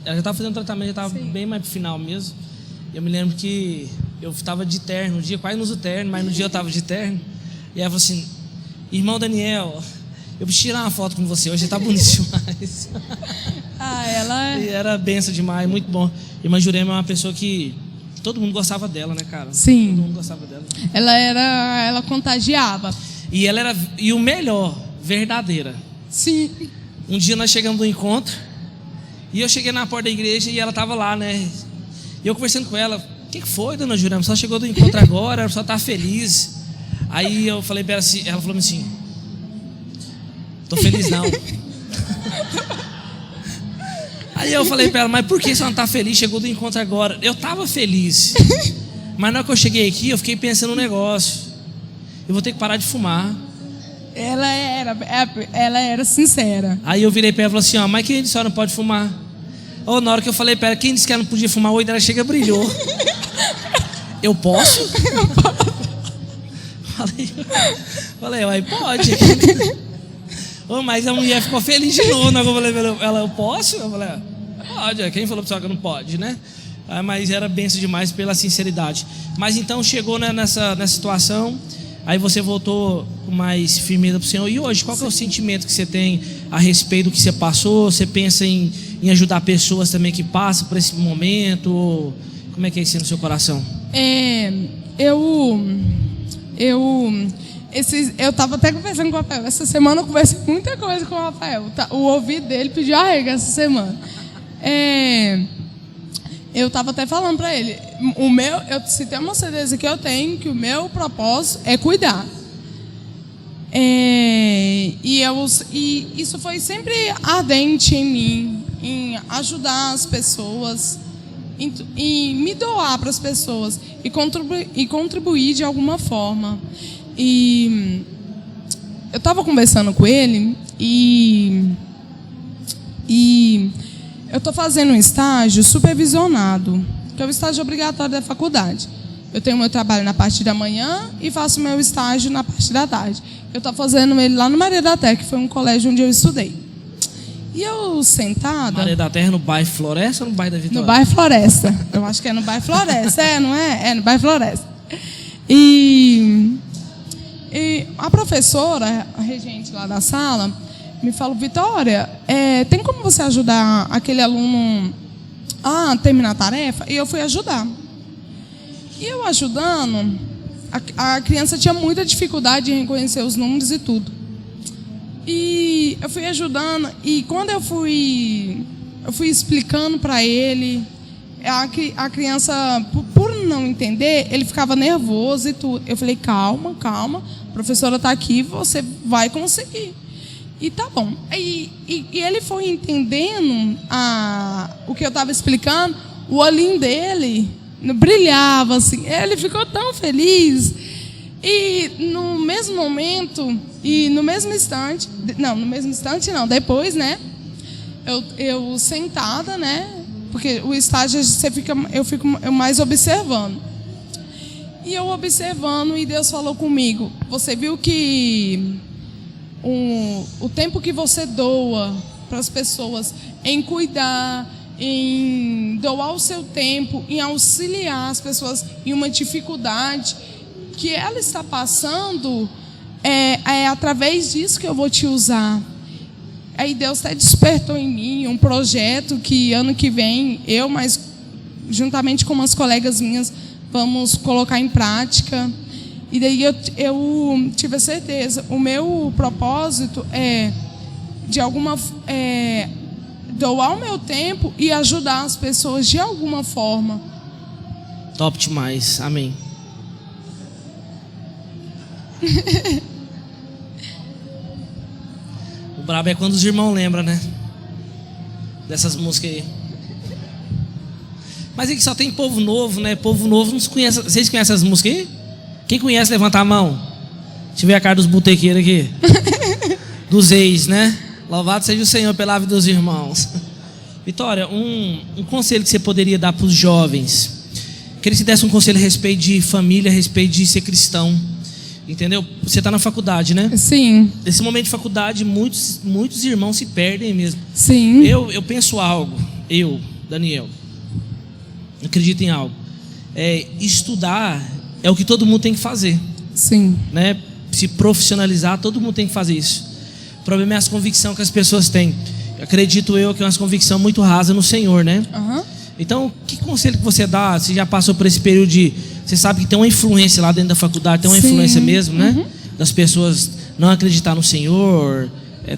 Speaker 1: ela já estava fazendo tratamento, já estava bem mais pro final mesmo. Eu me lembro que eu estava de terno, no dia quase não uso terno, mas no dia eu estava de terno. E ela falou assim: irmão Daniel, eu preciso tirar uma foto com você, hoje está bonito demais. E era benção demais, muito bom. Irmã Jurema é uma pessoa que todo mundo gostava dela, né, cara?
Speaker 2: Sim.
Speaker 1: Todo mundo gostava dela.
Speaker 2: Ela contagiava.
Speaker 1: E o melhor, verdadeira.
Speaker 2: Sim.
Speaker 1: Um dia nós chegamos no encontro e eu cheguei na porta da igreja e ela estava lá, né? E eu conversando com ela: o que foi, dona Jurema? Só chegou do encontro agora, só está feliz. Aí eu falei para ela assim, ela falou assim: tô feliz não. Aí eu falei para ela: mas por que você não está feliz? Chegou do encontro agora. Eu estava feliz, mas na hora que eu cheguei aqui, eu fiquei pensando no negócio: eu vou ter que parar de fumar.
Speaker 2: Ela era sincera.
Speaker 1: Aí eu virei para ela e falei assim: ó, mas quem disse que a senhora não pode fumar? Ou na hora que eu falei para ela: quem disse que ela não podia fumar? O olho dela chega e brilhou. Eu posso? Falei, aí pode. Mas a mulher ficou feliz de novo. Eu falei, eu posso? Eu falei, pode. Quem falou para você que não pode, né? Mas era benção demais pela sinceridade. Mas então chegou, né, nessa situação. Aí você voltou com mais firmeza para o Senhor. E hoje, qual que é o sentimento que você tem a respeito do que você passou? Você pensa em ajudar pessoas também que passam por esse momento? Como é que é isso no seu coração?
Speaker 2: Eu estava até conversando com o Rafael. Essa semana eu conversei muita coisa com o Rafael. O ouvido dele pediu arrego essa semana. Eu estava até falando para ele. Se tem uma certeza que eu tenho, que o meu propósito é cuidar. E isso foi sempre ardente em mim, em ajudar as pessoas, em me doar para as pessoas e contribuir de alguma forma. E eu estava conversando com ele e eu estou fazendo um estágio supervisionado, que é o estágio obrigatório da faculdade. Eu tenho meu trabalho na parte da manhã e faço meu estágio na parte da tarde. Eu estou fazendo ele lá no Maria da Terra, que foi um colégio onde eu estudei. E eu sentada...
Speaker 1: Maria da Terra no bairro Floresta ou no bairro da Vitória?
Speaker 2: No bairro Floresta. Eu acho que é no bairro Floresta. Não é? É no bairro Floresta. E a professora, a regente lá da sala, me falou: Vitória, tem como você ajudar aquele aluno a terminar a tarefa? E eu fui ajudar. E eu ajudando, a criança tinha muita dificuldade em reconhecer os números e tudo. E eu fui ajudando, e quando eu fui explicando para ele, a criança, por não entender, ele ficava nervoso e tudo. Eu falei: calma, a professora está aqui, você vai conseguir. E tá bom. E ele foi entendendo o que eu estava explicando, o olhinho dele brilhava assim, ele ficou tão feliz. E no mesmo momento, e no mesmo instante, não, depois, né, eu sentada, né, porque o estágio eu fico mais observando. E eu observando, e Deus falou comigo: você viu que o tempo que você doa para as pessoas em cuidar, em doar o seu tempo, em auxiliar as pessoas em uma dificuldade que ela está passando, é através disso que eu vou te usar. Aí Deus até despertou em mim um projeto que ano que vem mas juntamente com umas colegas minhas, vamos colocar em prática. E daí eu tive a certeza, o meu propósito é doar o meu tempo e ajudar as pessoas de alguma forma.
Speaker 1: Top demais, amém. O brabo é quando os irmãos lembram, né? Dessas músicas aí. Mas é que só tem povo novo, né? Povo novo não se conhece. Vocês conhecem essas músicas aí? Quem conhece, levanta a mão. Deixa eu ver a cara dos botequeiros aqui. Dos ex, né? Louvado seja o Senhor pela vida dos irmãos. Vitória, um conselho que você poderia dar para os jovens. Queria que você desse um conselho a respeito de família, a respeito de ser cristão. Entendeu? Você está na faculdade, né?
Speaker 2: Sim.
Speaker 1: Nesse momento de faculdade, muitos irmãos se perdem mesmo.
Speaker 2: Sim.
Speaker 1: Eu penso algo, Daniel, acredito em algo. Estudar é o que todo mundo tem que fazer.
Speaker 2: Sim.
Speaker 1: Né? Se profissionalizar, todo mundo tem que fazer isso. O problema é as convicções que as pessoas têm. Acredito eu que é uma convicção muito rasa no Senhor, né?
Speaker 2: Uhum.
Speaker 1: Então, que conselho que você dá? Você já passou por esse período de... Você sabe que tem uma influência lá dentro da faculdade, tem uma influência mesmo, né?
Speaker 2: Uhum.
Speaker 1: Das pessoas não acreditar no Senhor,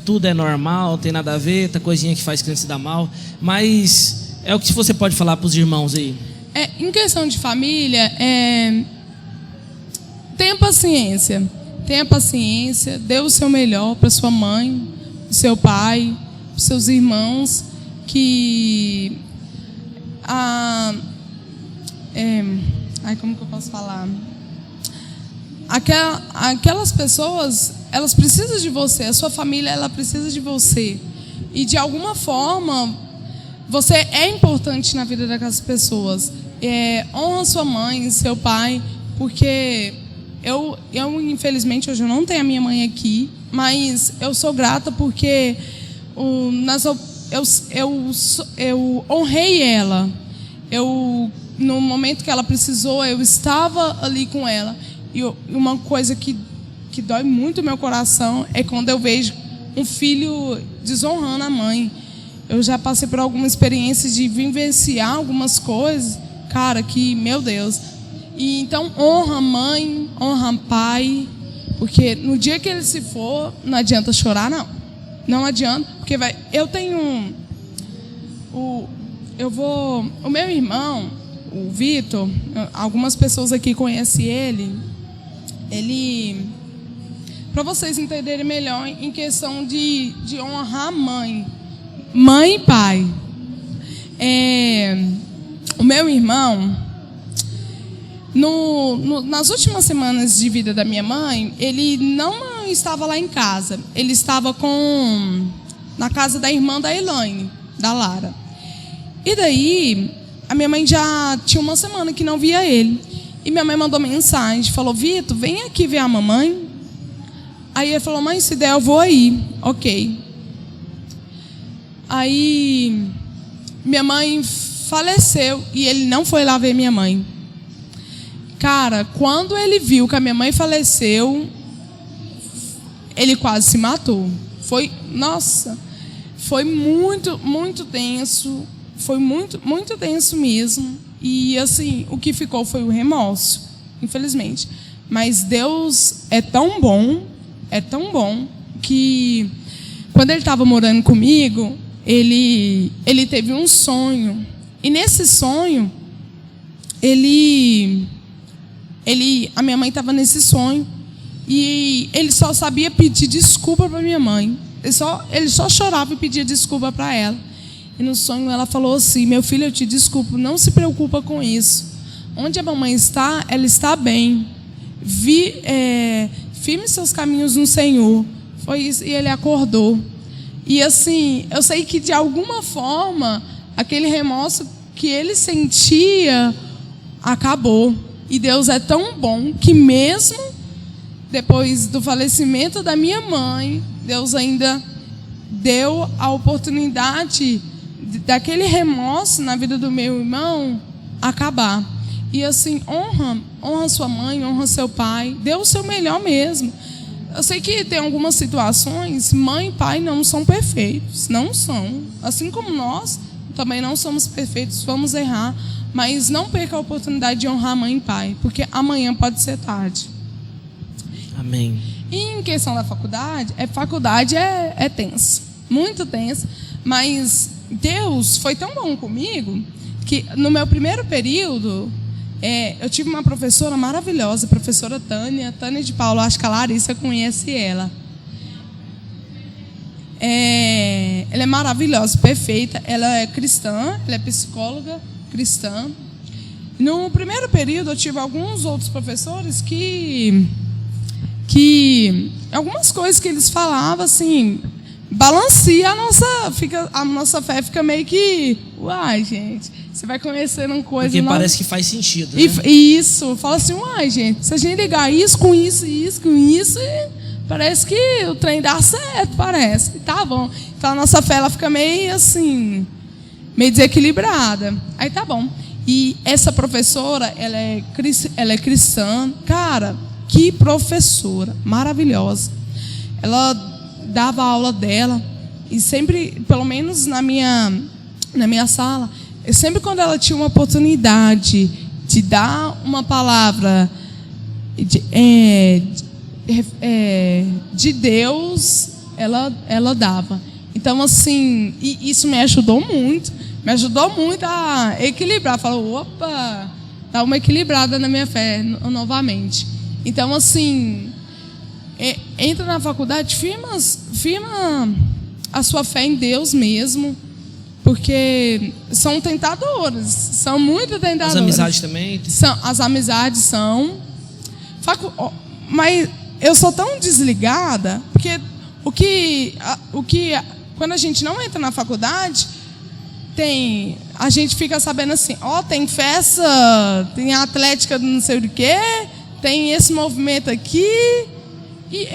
Speaker 1: tudo é normal, não tem nada a ver, tá coisinha que faz criança se dar mal. Mas é o que você pode falar para os irmãos aí?
Speaker 2: Em questão de família, tenha paciência. Tenha paciência, dê o seu melhor para sua mãe, pro seu pai, para seus irmãos, que... como que eu posso falar? Aquelas pessoas, elas precisam de você, a sua família, ela precisa de você. E de alguma forma, você é importante na vida daquelas pessoas. Honra sua mãe, seu pai, porque eu infelizmente hoje eu não tenho a minha mãe aqui, mas eu sou grata porque eu honrei ela. No momento que ela precisou, eu estava ali com ela. E uma coisa que dói muito o meu coração é quando eu vejo um filho desonrando a mãe. Eu já passei por alguma experiência de vivenciar algumas coisas, cara, que, meu Deus. E então, honra a mãe, honra o pai, Porque no dia que ele se for, não adianta chorar, não. Não adianta, porque eu tenho o meu irmão, o Vitor, algumas pessoas aqui conhecem ele, para vocês entenderem melhor em questão de honrar mãe e pai. O meu irmão, nas últimas semanas de vida da minha mãe, ele não estava lá em casa. Ele estava na casa da irmã da Elaine, da Lara. E daí, a minha mãe já tinha uma semana que não via ele. E minha mãe mandou mensagem, falou: Vitor, vem aqui ver a mamãe. Aí ele falou: mãe, se der eu vou aí. Ok. Aí minha mãe faleceu e ele não foi lá ver minha mãe. Cara, quando ele viu que a minha mãe faleceu, ele quase se matou. Nossa, foi muito, muito tenso. Foi muito, muito tenso mesmo. E assim, o que ficou foi o remorso, infelizmente. Mas Deus é tão bom que quando ele estava morando comigo, ele teve um sonho. E nesse sonho, a minha mãe estava nesse sonho e ele só sabia pedir desculpa para minha mãe. Ele só chorava e pedia desculpa para ela. E no sonho ela falou assim: meu filho, eu te desculpo, não se preocupa com isso. Onde a mamãe está, ela está bem. Firme seus caminhos no Senhor. Foi isso, e ele acordou. E assim, eu sei que de alguma forma, aquele remorso que ele sentia acabou. E Deus é tão bom que mesmo depois do falecimento da minha mãe, Deus ainda deu a oportunidade daquele remorso na vida do meu irmão acabar. E assim, honra sua mãe, honra seu pai, dê o seu melhor mesmo. Eu sei que tem algumas situações, mãe e pai não são perfeitos, não são. Assim como nós também não somos perfeitos, vamos errar, mas não perca a oportunidade de honrar mãe e pai, porque amanhã pode ser tarde.
Speaker 1: Amém.
Speaker 2: E em questão da faculdade é tenso, muito tenso, mas Deus foi tão bom comigo que no meu primeiro período eu tive uma professora maravilhosa, a professora Tânia de Paulo, acho que a Larissa conhece ela. Ela é maravilhosa, perfeita, ela é cristã, ela é psicóloga cristã. No primeiro período eu tive alguns outros professores que algumas coisas que eles falavam assim, balanceia a nossa fé, fica meio que, uai, gente, você vai conhecendo coisa.
Speaker 1: Porque parece que faz sentido, né?
Speaker 2: Isso, fala assim, uai, gente, se a gente ligar isso com isso, parece que o trem dá certo, parece. E tá bom. Então a nossa fé ela fica meio assim, meio desequilibrada. Aí tá bom. E essa professora, ela é cristã. Cara, que professora maravilhosa. Ela dava a aula dela e sempre, pelo menos na minha sala, sempre quando ela tinha uma oportunidade de dar uma palavra de Deus, ela dava. Então, assim, e isso me ajudou muito a equilibrar. Falou, opa, dá uma equilibrada na minha fé novamente. Então, assim, entra na faculdade, firma a sua fé em Deus mesmo, porque são tentadoras, são muito tentadoras.
Speaker 1: As amizades também?
Speaker 2: As amizades são. Mas eu sou tão desligada, porque quando a gente não entra na faculdade, a gente fica sabendo assim, tem festa, tem atlética não sei o quê, tem esse movimento aqui. E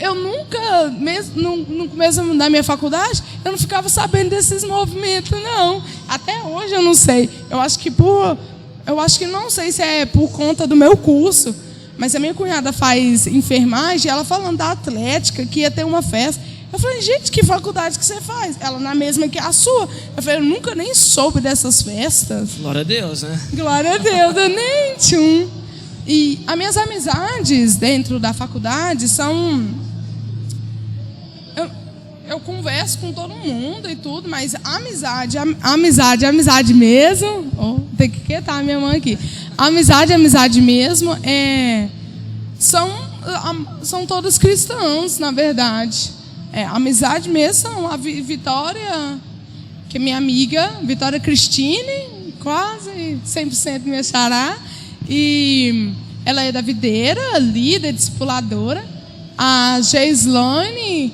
Speaker 2: eu nunca, no começo da minha faculdade, eu não ficava sabendo desses movimentos, não. Até hoje eu não sei. Eu acho que não sei se é por conta do meu curso, mas a minha cunhada faz enfermagem, ela falando da atlética, que ia ter uma festa. Eu falei, gente, que faculdade que você faz? Ela na mesma que a sua. Eu falei, eu nunca nem soube dessas festas.
Speaker 1: Glória a Deus, né?
Speaker 2: Glória a Deus, eu nem tinha. E as minhas amizades dentro da faculdade são... Eu converso com todo mundo e tudo, mas amizade mesmo... Oh, tem que quietar a minha mãe aqui. Amizade mesmo são todos cristãos, na verdade. Amizade mesmo são a Vitória, que é minha amiga, Vitória Cristine, quase 100% minha xará. E ela é da videira, líder, discipuladora. A Geislane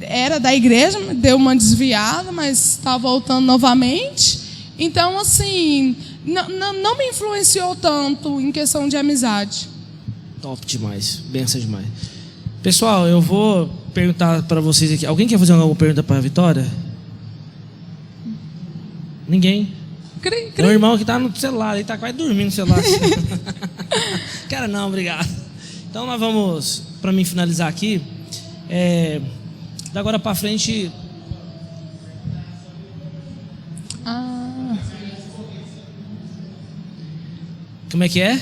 Speaker 2: era da igreja, deu uma desviada, mas está voltando novamente. Então, assim, não me influenciou tanto em questão de amizade.
Speaker 1: Top demais, benção demais. Pessoal, eu vou perguntar para vocês aqui. Alguém quer fazer alguma pergunta para a Vitória? Ninguém? Meu irmão que está no celular, ele está quase dormindo no celular. Cara, não, obrigado. Então nós vamos, para mim finalizar aqui, da agora para frente. Como é que é?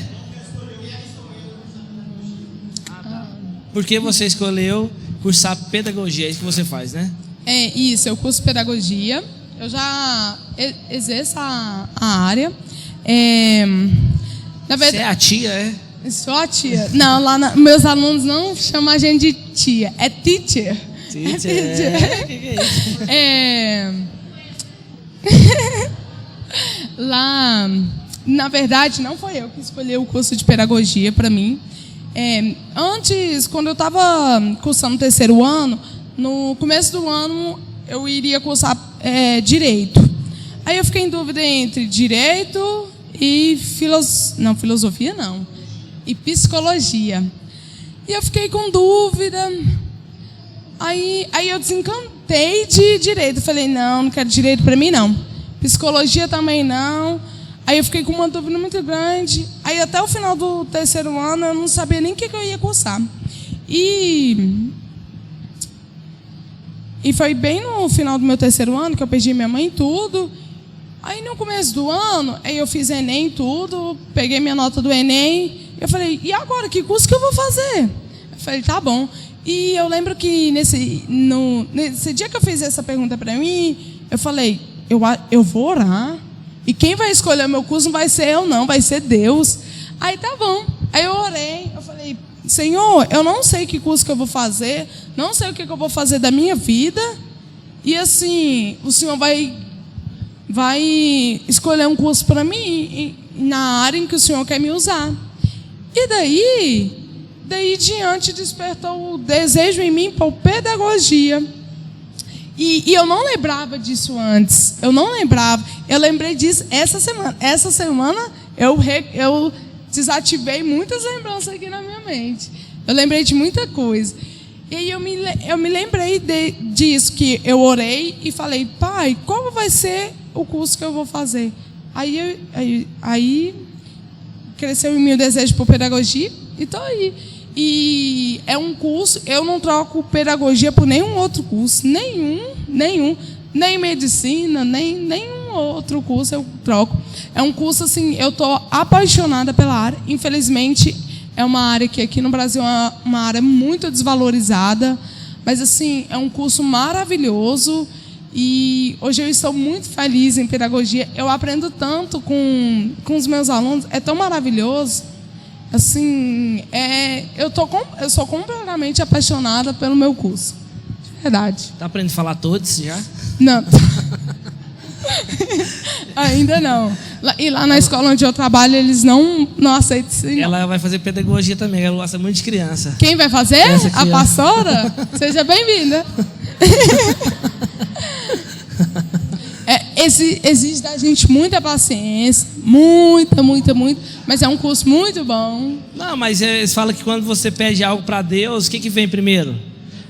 Speaker 1: Por que você escolheu cursar pedagogia? É isso que você faz, né?
Speaker 2: Isso, eu curso pedagogia. Eu já exerço a área. Na verdade,
Speaker 1: você é a tia, é?
Speaker 2: Sou a tia. Não, lá meus alunos não chamam a gente de tia, é teacher.
Speaker 1: Teacher. Que é isso?
Speaker 2: Lá, na verdade, não foi eu que escolhi o curso de pedagogia para mim. Antes, quando eu estava cursando o terceiro ano, no começo do ano eu iria cursar direito. Aí eu fiquei em dúvida entre direito e filosofia não, e psicologia. E eu fiquei com dúvida. Aí eu desencantei de direito. Falei, não quero direito para mim não. Psicologia também não. Aí eu fiquei com uma dúvida muito grande. Aí até o final do terceiro ano eu não sabia nem o que eu ia cursar. E foi bem no final do meu terceiro ano que eu perdi minha mãe e tudo. Aí no começo do ano, aí eu fiz Enem tudo, peguei minha nota do Enem. Eu falei, e agora, que curso que eu vou fazer? Eu falei, tá bom. E eu lembro que nesse dia que eu fiz essa pergunta para mim, eu falei, eu vou orar. E quem vai escolher o meu curso não vai ser eu não, vai ser Deus. Aí tá bom. Aí eu orei, eu falei, Senhor, eu não sei que curso que eu vou fazer, não sei o que eu vou fazer da minha vida. E assim, o Senhor vai escolher um curso para mim na área em que o Senhor quer me usar. E daí diante despertou o desejo em mim por pedagogia. E eu não lembrava disso antes. Eu não lembrava. Eu lembrei disso essa semana. Essa semana eu desativei muitas lembranças aqui na minha mente. Eu lembrei de muita coisa. E aí eu me lembrei disso, que eu orei e falei, Pai, qual vai ser o curso que eu vou fazer? Aí cresceu em mim o desejo por pedagogia e estou aí. E é um curso, eu não troco pedagogia por nenhum outro curso, nenhum, nem medicina, nem nenhum outro curso eu troco. É um curso assim, eu estou apaixonada pela área. Infelizmente, é uma área que aqui no Brasil é uma área muito desvalorizada, mas assim, é um curso maravilhoso e hoje eu estou muito feliz em pedagogia. Eu aprendo tanto com os meus alunos, é tão maravilhoso. Assim, eu sou completamente apaixonada pelo meu curso. De verdade.
Speaker 1: Tá aprendendo a falar todos já?
Speaker 2: Não. Ainda não. E lá na escola onde eu trabalho, eles não aceitam isso.
Speaker 1: Ela vai fazer pedagogia também, ela gosta muito de criança.
Speaker 2: Quem vai fazer?
Speaker 1: Aqui,
Speaker 2: a pastora? Seja bem-vinda. Exige da gente muita paciência, muita, mas é um curso muito bom.
Speaker 1: Não, mas eles falam que quando você pede algo para Deus, o que vem primeiro?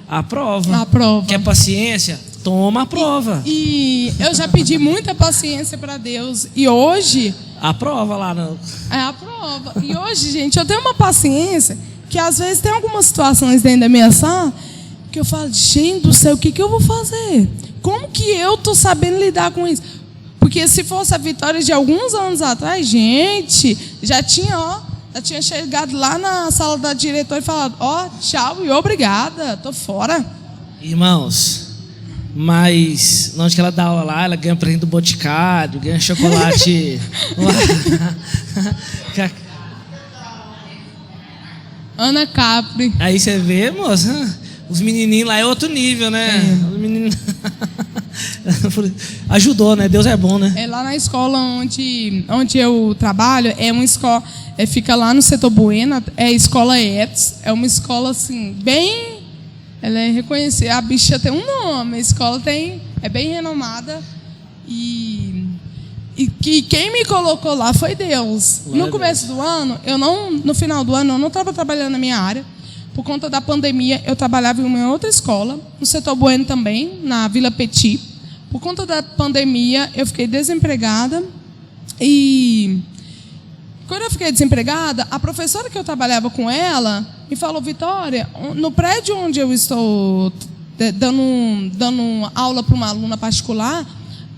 Speaker 1: A prova.
Speaker 2: A prova.
Speaker 1: Quer paciência? Toma a prova.
Speaker 2: E eu já pedi muita paciência para Deus e hoje...
Speaker 1: A prova lá não.
Speaker 2: É a prova. E hoje, gente, eu tenho uma paciência que às vezes tem algumas situações dentro da minha sala que eu falo, gente do céu, o que eu vou fazer? Como que eu estou sabendo lidar com isso? Porque se fosse a Vitória de alguns anos atrás, gente, já tinha Eu tinha chegado lá na sala da diretora e falado, tchau e obrigada, tô fora.
Speaker 1: Irmãos, mas onde que ela dá aula lá, ela ganha presente do Boticário, ganha chocolate.
Speaker 2: Ana Capri.
Speaker 1: Aí você vê, moça, os menininhos lá é outro nível, né? Os menininhos... Ajudou, né? Deus é bom, né?
Speaker 2: Lá na escola onde eu trabalho, é uma escola, fica lá no setor Buena, é a escola ETS, é uma escola assim, bem, ela é reconhecida, a bicha tem um nome, a escola é bem renomada e quem me colocou lá foi Deus. No começo do ano, no final do ano, eu não estava trabalhando na minha área. Por conta da pandemia, eu trabalhava em uma outra escola, no setor Bueno também, na Vila Petit. Por conta da pandemia, eu fiquei desempregada. E quando eu fiquei desempregada, a professora que eu trabalhava com ela me falou, Vitória, no prédio onde eu estou dando aula para uma aluna particular,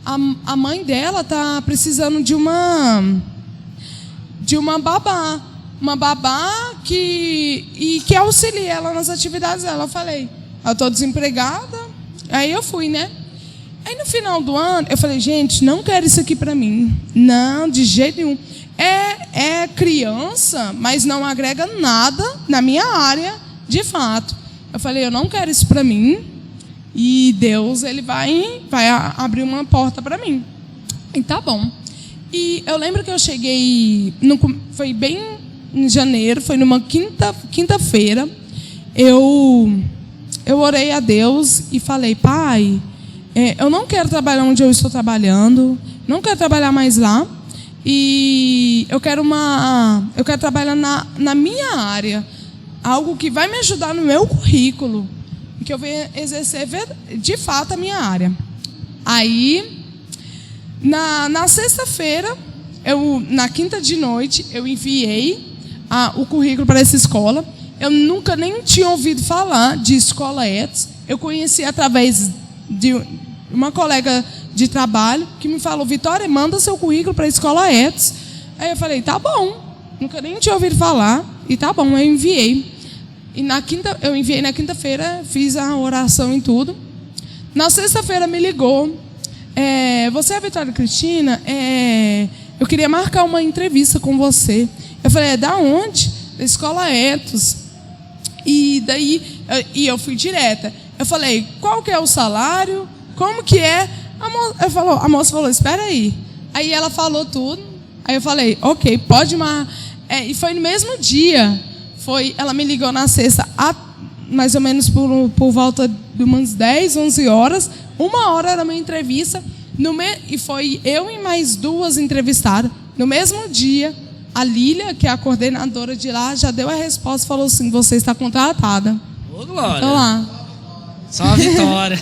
Speaker 2: a mãe dela está precisando de uma babá. Uma babá que auxilia ela nas atividades dela. Eu falei, eu estou desempregada. Aí eu fui, né? Aí no final do ano, eu falei, gente, não quero isso aqui para mim. Não, de jeito nenhum. É criança, mas não agrega nada na minha área, de fato. Eu falei, eu não quero isso para mim. E Deus, Ele vai abrir uma porta para mim. E tá bom. E eu lembro que eu cheguei, foi bem em janeiro, foi numa quinta-feira, eu orei a Deus e falei, Pai, eu não quero trabalhar onde eu estou trabalhando, não quero trabalhar mais lá, e eu quero trabalhar na minha área, algo que vai me ajudar no meu currículo, que eu venha exercer de fato a minha área. Aí, na sexta-feira, na quinta de noite, eu enviei o currículo para essa escola. Eu nunca nem tinha ouvido falar de escola ETS. Eu conheci através de uma colega de trabalho que me falou, Vitória, manda seu currículo para a escola ETS. Aí eu falei, tá bom. Nunca nem tinha ouvido falar. E tá bom, eu enviei. E eu enviei na quinta-feira, fiz a oração e tudo. Na sexta-feira me ligou. Você é a Vitória Cristina? Eu queria marcar uma entrevista com você. Eu falei, da onde? Da escola Etos. E daí, eu fui direta. Eu falei, qual que é o salário? Como que é? A moça falou, espera aí. Aí ela falou tudo. Aí eu falei, ok, pode marcar. E foi no mesmo dia. Ela me ligou na sexta, mais ou menos por volta de umas 10, 11 horas. 1 hora era a minha entrevista. E foi eu e mais 2 entrevistadas. No mesmo dia, a Lília, que é a coordenadora de lá, já deu a resposta e falou assim, você está contratada.
Speaker 1: Ô, Glória.
Speaker 2: Então lá.
Speaker 1: Só a vitória.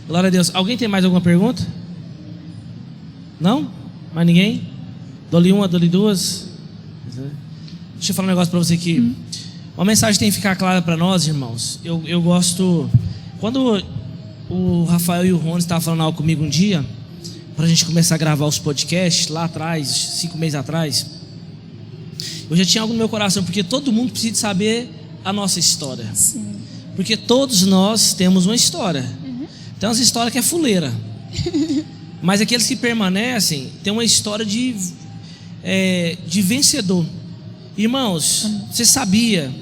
Speaker 1: Glória a Deus. Alguém tem mais alguma pergunta? Não? Mais ninguém? Dou-lhe uma, dou-lhe duas. Deixa eu falar um negócio para você aqui. Uma mensagem tem que ficar clara para nós, irmãos. Eu gosto... Quando o Rafael e o Rony estavam falando algo comigo um dia, para a gente começar a gravar os podcasts, lá atrás, 5 meses atrás, eu já tinha algo no meu coração, porque todo mundo precisa saber a nossa história.
Speaker 2: Sim.
Speaker 1: Porque todos nós temos uma história. Tem uma história que é fuleira. Mas aqueles que permanecem têm uma história de vencedor. Irmãos, você sabia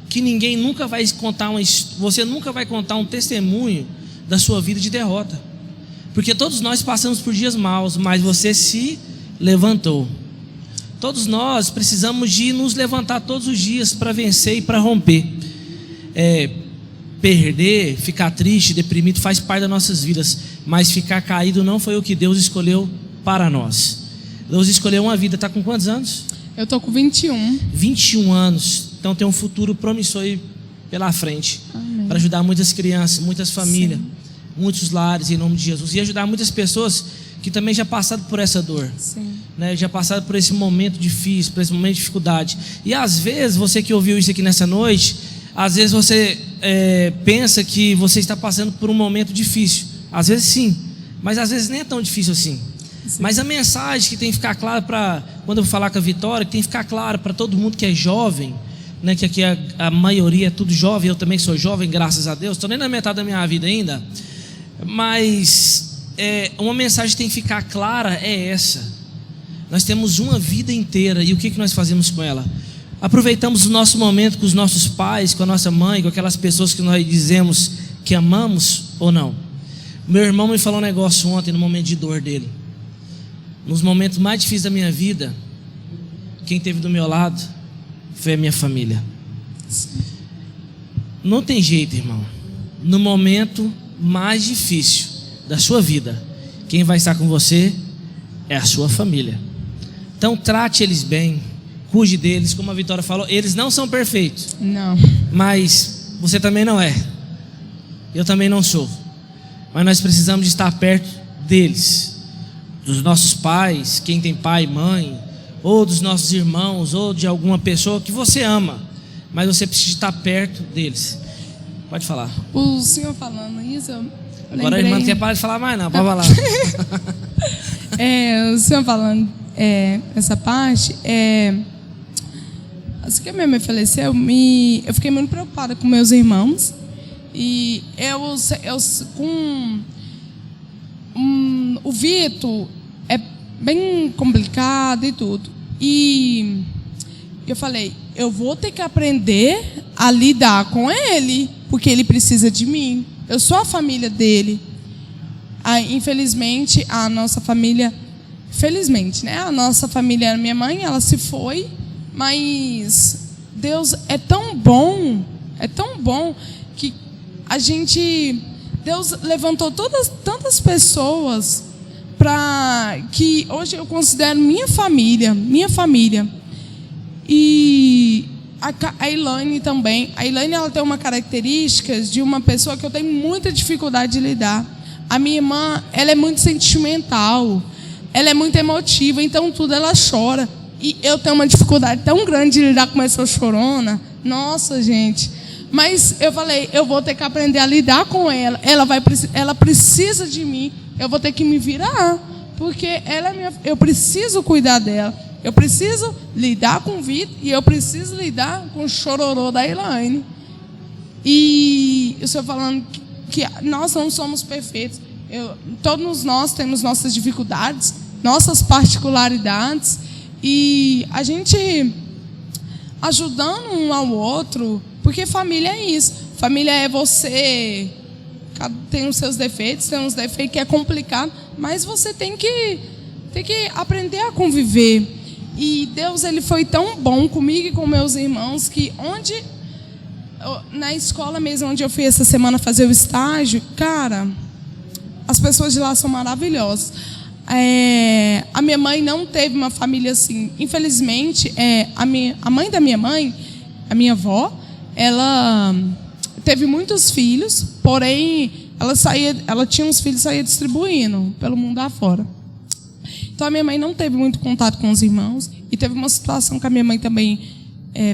Speaker 1: que ninguém nunca vai contar você nunca vai contar um testemunho da sua vida de derrota? Porque todos nós passamos por dias maus, mas você se levantou. Todos nós precisamos de nos levantar todos os dias para vencer e para romper. Perder, ficar triste, deprimido faz parte das nossas vidas, mas ficar caído não foi o que Deus escolheu para nós. Deus escolheu uma vida. Está com quantos anos?
Speaker 2: Eu tô com 21.
Speaker 1: 21 anos. Então tem um futuro promissor aí pela frente. Para ajudar muitas crianças, muitas famílias, sim, muitos lares em nome de Jesus. E ajudar muitas pessoas que também já passaram por essa dor, né? Já passaram por esse momento difícil, por esse momento de dificuldade. E às vezes, você que ouviu isso aqui nessa noite, às vezes você pensa que você está passando por um momento difícil. Às vezes sim, mas às vezes nem é tão difícil assim. Mas a mensagem que tem que ficar clara para, quando eu falar com a Vitória, que tem que ficar clara para todo mundo que é jovem, né, que aqui a maioria é tudo jovem, eu também sou jovem, graças a Deus, estou nem na metade da minha vida ainda, mas uma mensagem que tem que ficar clara é essa: nós temos uma vida inteira, e o que nós fazemos com ela? Aproveitamos o nosso momento com os nossos pais, com a nossa mãe, com aquelas pessoas que nós dizemos que amamos ou não? Meu irmão me falou um negócio ontem, no momento de dor dele. Nos momentos mais difíceis da minha vida, quem esteve do meu lado foi a minha família. Não tem jeito, irmão. No momento mais difícil da sua vida, quem vai estar com você é a sua família. Então trate eles bem, cuide deles, como a Vitória falou. Eles não são perfeitos.
Speaker 2: Não.
Speaker 1: Mas você também não é. Eu também não sou. Mas nós precisamos de estar perto deles, dos nossos pais, quem tem pai e mãe, ou dos nossos irmãos, ou de alguma pessoa que você ama, mas você precisa estar perto deles. Pode falar.
Speaker 2: O senhor falando isso, eu
Speaker 1: agora a irmã não quer parar de falar mais não, pode falar.
Speaker 2: O senhor falando essa parte, assim que a minha mãe faleceu, eu fiquei muito preocupada com meus irmãos. E o Vitor é bem complicado e tudo. E eu falei, eu vou ter que aprender a lidar com ele, porque ele precisa de mim. Eu sou a família dele. Infelizmente, a nossa família... Felizmente, né? A nossa família, a minha mãe, ela se foi. Mas Deus é tão bom que Deus levantou tantas pessoas para que hoje eu considero minha família. E a Elaine também. A Elaine, ela tem uma característica de uma pessoa que eu tenho muita dificuldade de lidar. A minha irmã, ela é muito sentimental, ela é muito emotiva, então tudo ela chora. E eu tenho uma dificuldade tão grande de lidar com essa chorona. Nossa, gente. Mas eu falei, eu vou ter que aprender a lidar com ela. Ela precisa de mim. Eu vou ter que me virar, porque eu preciso cuidar dela. Eu preciso lidar com o Vitor e eu preciso lidar com o chororô da Elaine. E o senhor falando que nós não somos perfeitos. Todos nós temos nossas dificuldades, nossas particularidades. E a gente ajudando um ao outro... Porque família é isso. Família é você... Tem os seus defeitos, tem uns defeitos que é complicado, mas você tem que aprender a conviver. E Deus, ele foi tão bom comigo e com meus irmãos, que na escola mesmo, onde eu fui essa semana fazer o estágio, cara, as pessoas de lá são maravilhosas. A minha mãe não teve uma família assim. Infelizmente, a mãe da minha mãe, a minha avó, ela teve muitos filhos, porém ela tinha uns filhos e saía distribuindo pelo mundo afora. Então a minha mãe não teve muito contato com os irmãos, e teve uma situação que a minha mãe também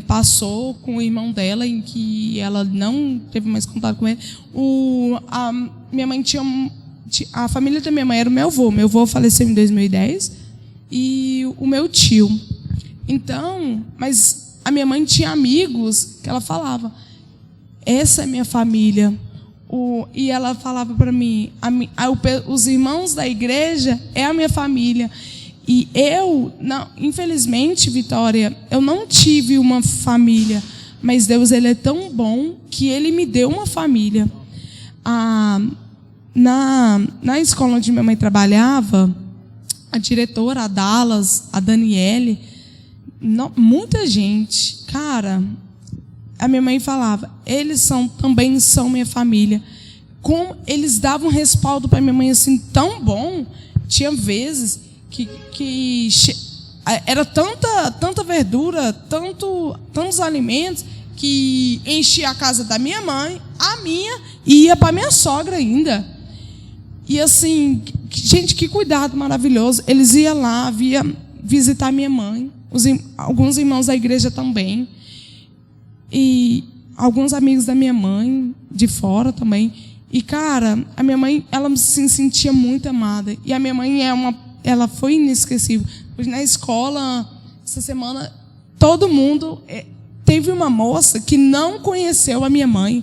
Speaker 2: passou com o irmão dela, em que ela não teve mais contato com ele. A minha mãe a família da minha mãe era o meu avô faleceu em 2010, e o meu tio. Então, mas a minha mãe tinha amigos que ela falava, essa é minha família. E ela falava para mim, os irmãos da igreja é a minha família. E infelizmente, Vitória, eu não tive uma família, mas Deus, ele é tão bom que ele me deu uma família. Na escola onde minha mãe trabalhava, a diretora, a Dallas, a Daniele, muita gente, cara, a minha mãe falava, eles também são minha família. Como eles davam respaldo para minha mãe assim tão bom. Tinha vezes que era tanta verdura, tantos alimentos, que enchia a casa da minha mãe, a minha, e ia para minha sogra ainda. E assim, gente, que cuidado maravilhoso. Eles iam lá, visitar minha mãe, alguns irmãos da igreja também, e alguns amigos da minha mãe de fora também. E cara, a minha mãe, ela se sentia muito amada. E a minha mãe é uma ela foi inesquecível. Hoje na escola, essa semana, todo mundo... Teve uma moça que não conheceu a minha mãe.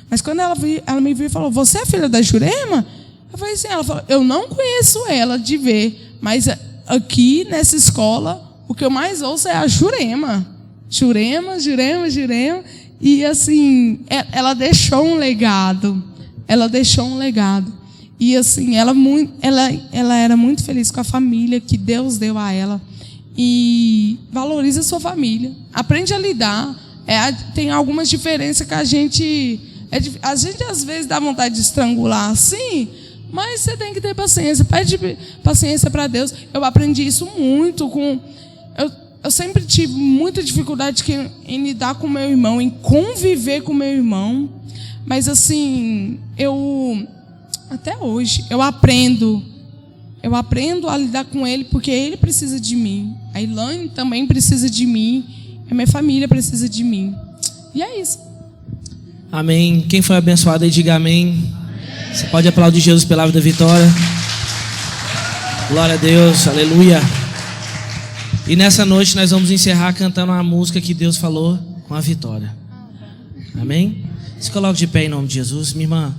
Speaker 2: Mas quando ela me viu e falou, você é filha da Jurema? Eu falei assim, ela falou, eu não conheço ela de ver, mas aqui nessa escola, o que eu mais ouço é a Jurema. Jurema, Jurema, Jurema. E assim, ela deixou um legado. Ela deixou um legado. E assim, ela era muito feliz com a família que Deus deu a ela. E valoriza a sua família. Aprende a lidar. Tem algumas diferenças que a gente às vezes dá vontade de estrangular assim, mas você tem que ter paciência. Pede paciência para Deus. Eu aprendi isso muito com... Eu sempre tive muita dificuldade em lidar com meu irmão, em conviver com meu irmão. Mas assim, até hoje, eu aprendo a lidar com ele, porque ele precisa de mim. A Ilane também precisa de mim. A minha família precisa de mim. E é isso.
Speaker 1: Amém. Quem foi abençoado aí, diga amém. Você pode aplaudir Jesus pela vida da vitória. Glória a Deus, aleluia. E nessa noite nós vamos encerrar cantando uma música que Deus falou com a vitória. Amém? Se coloque de pé em nome de Jesus, minha irmã.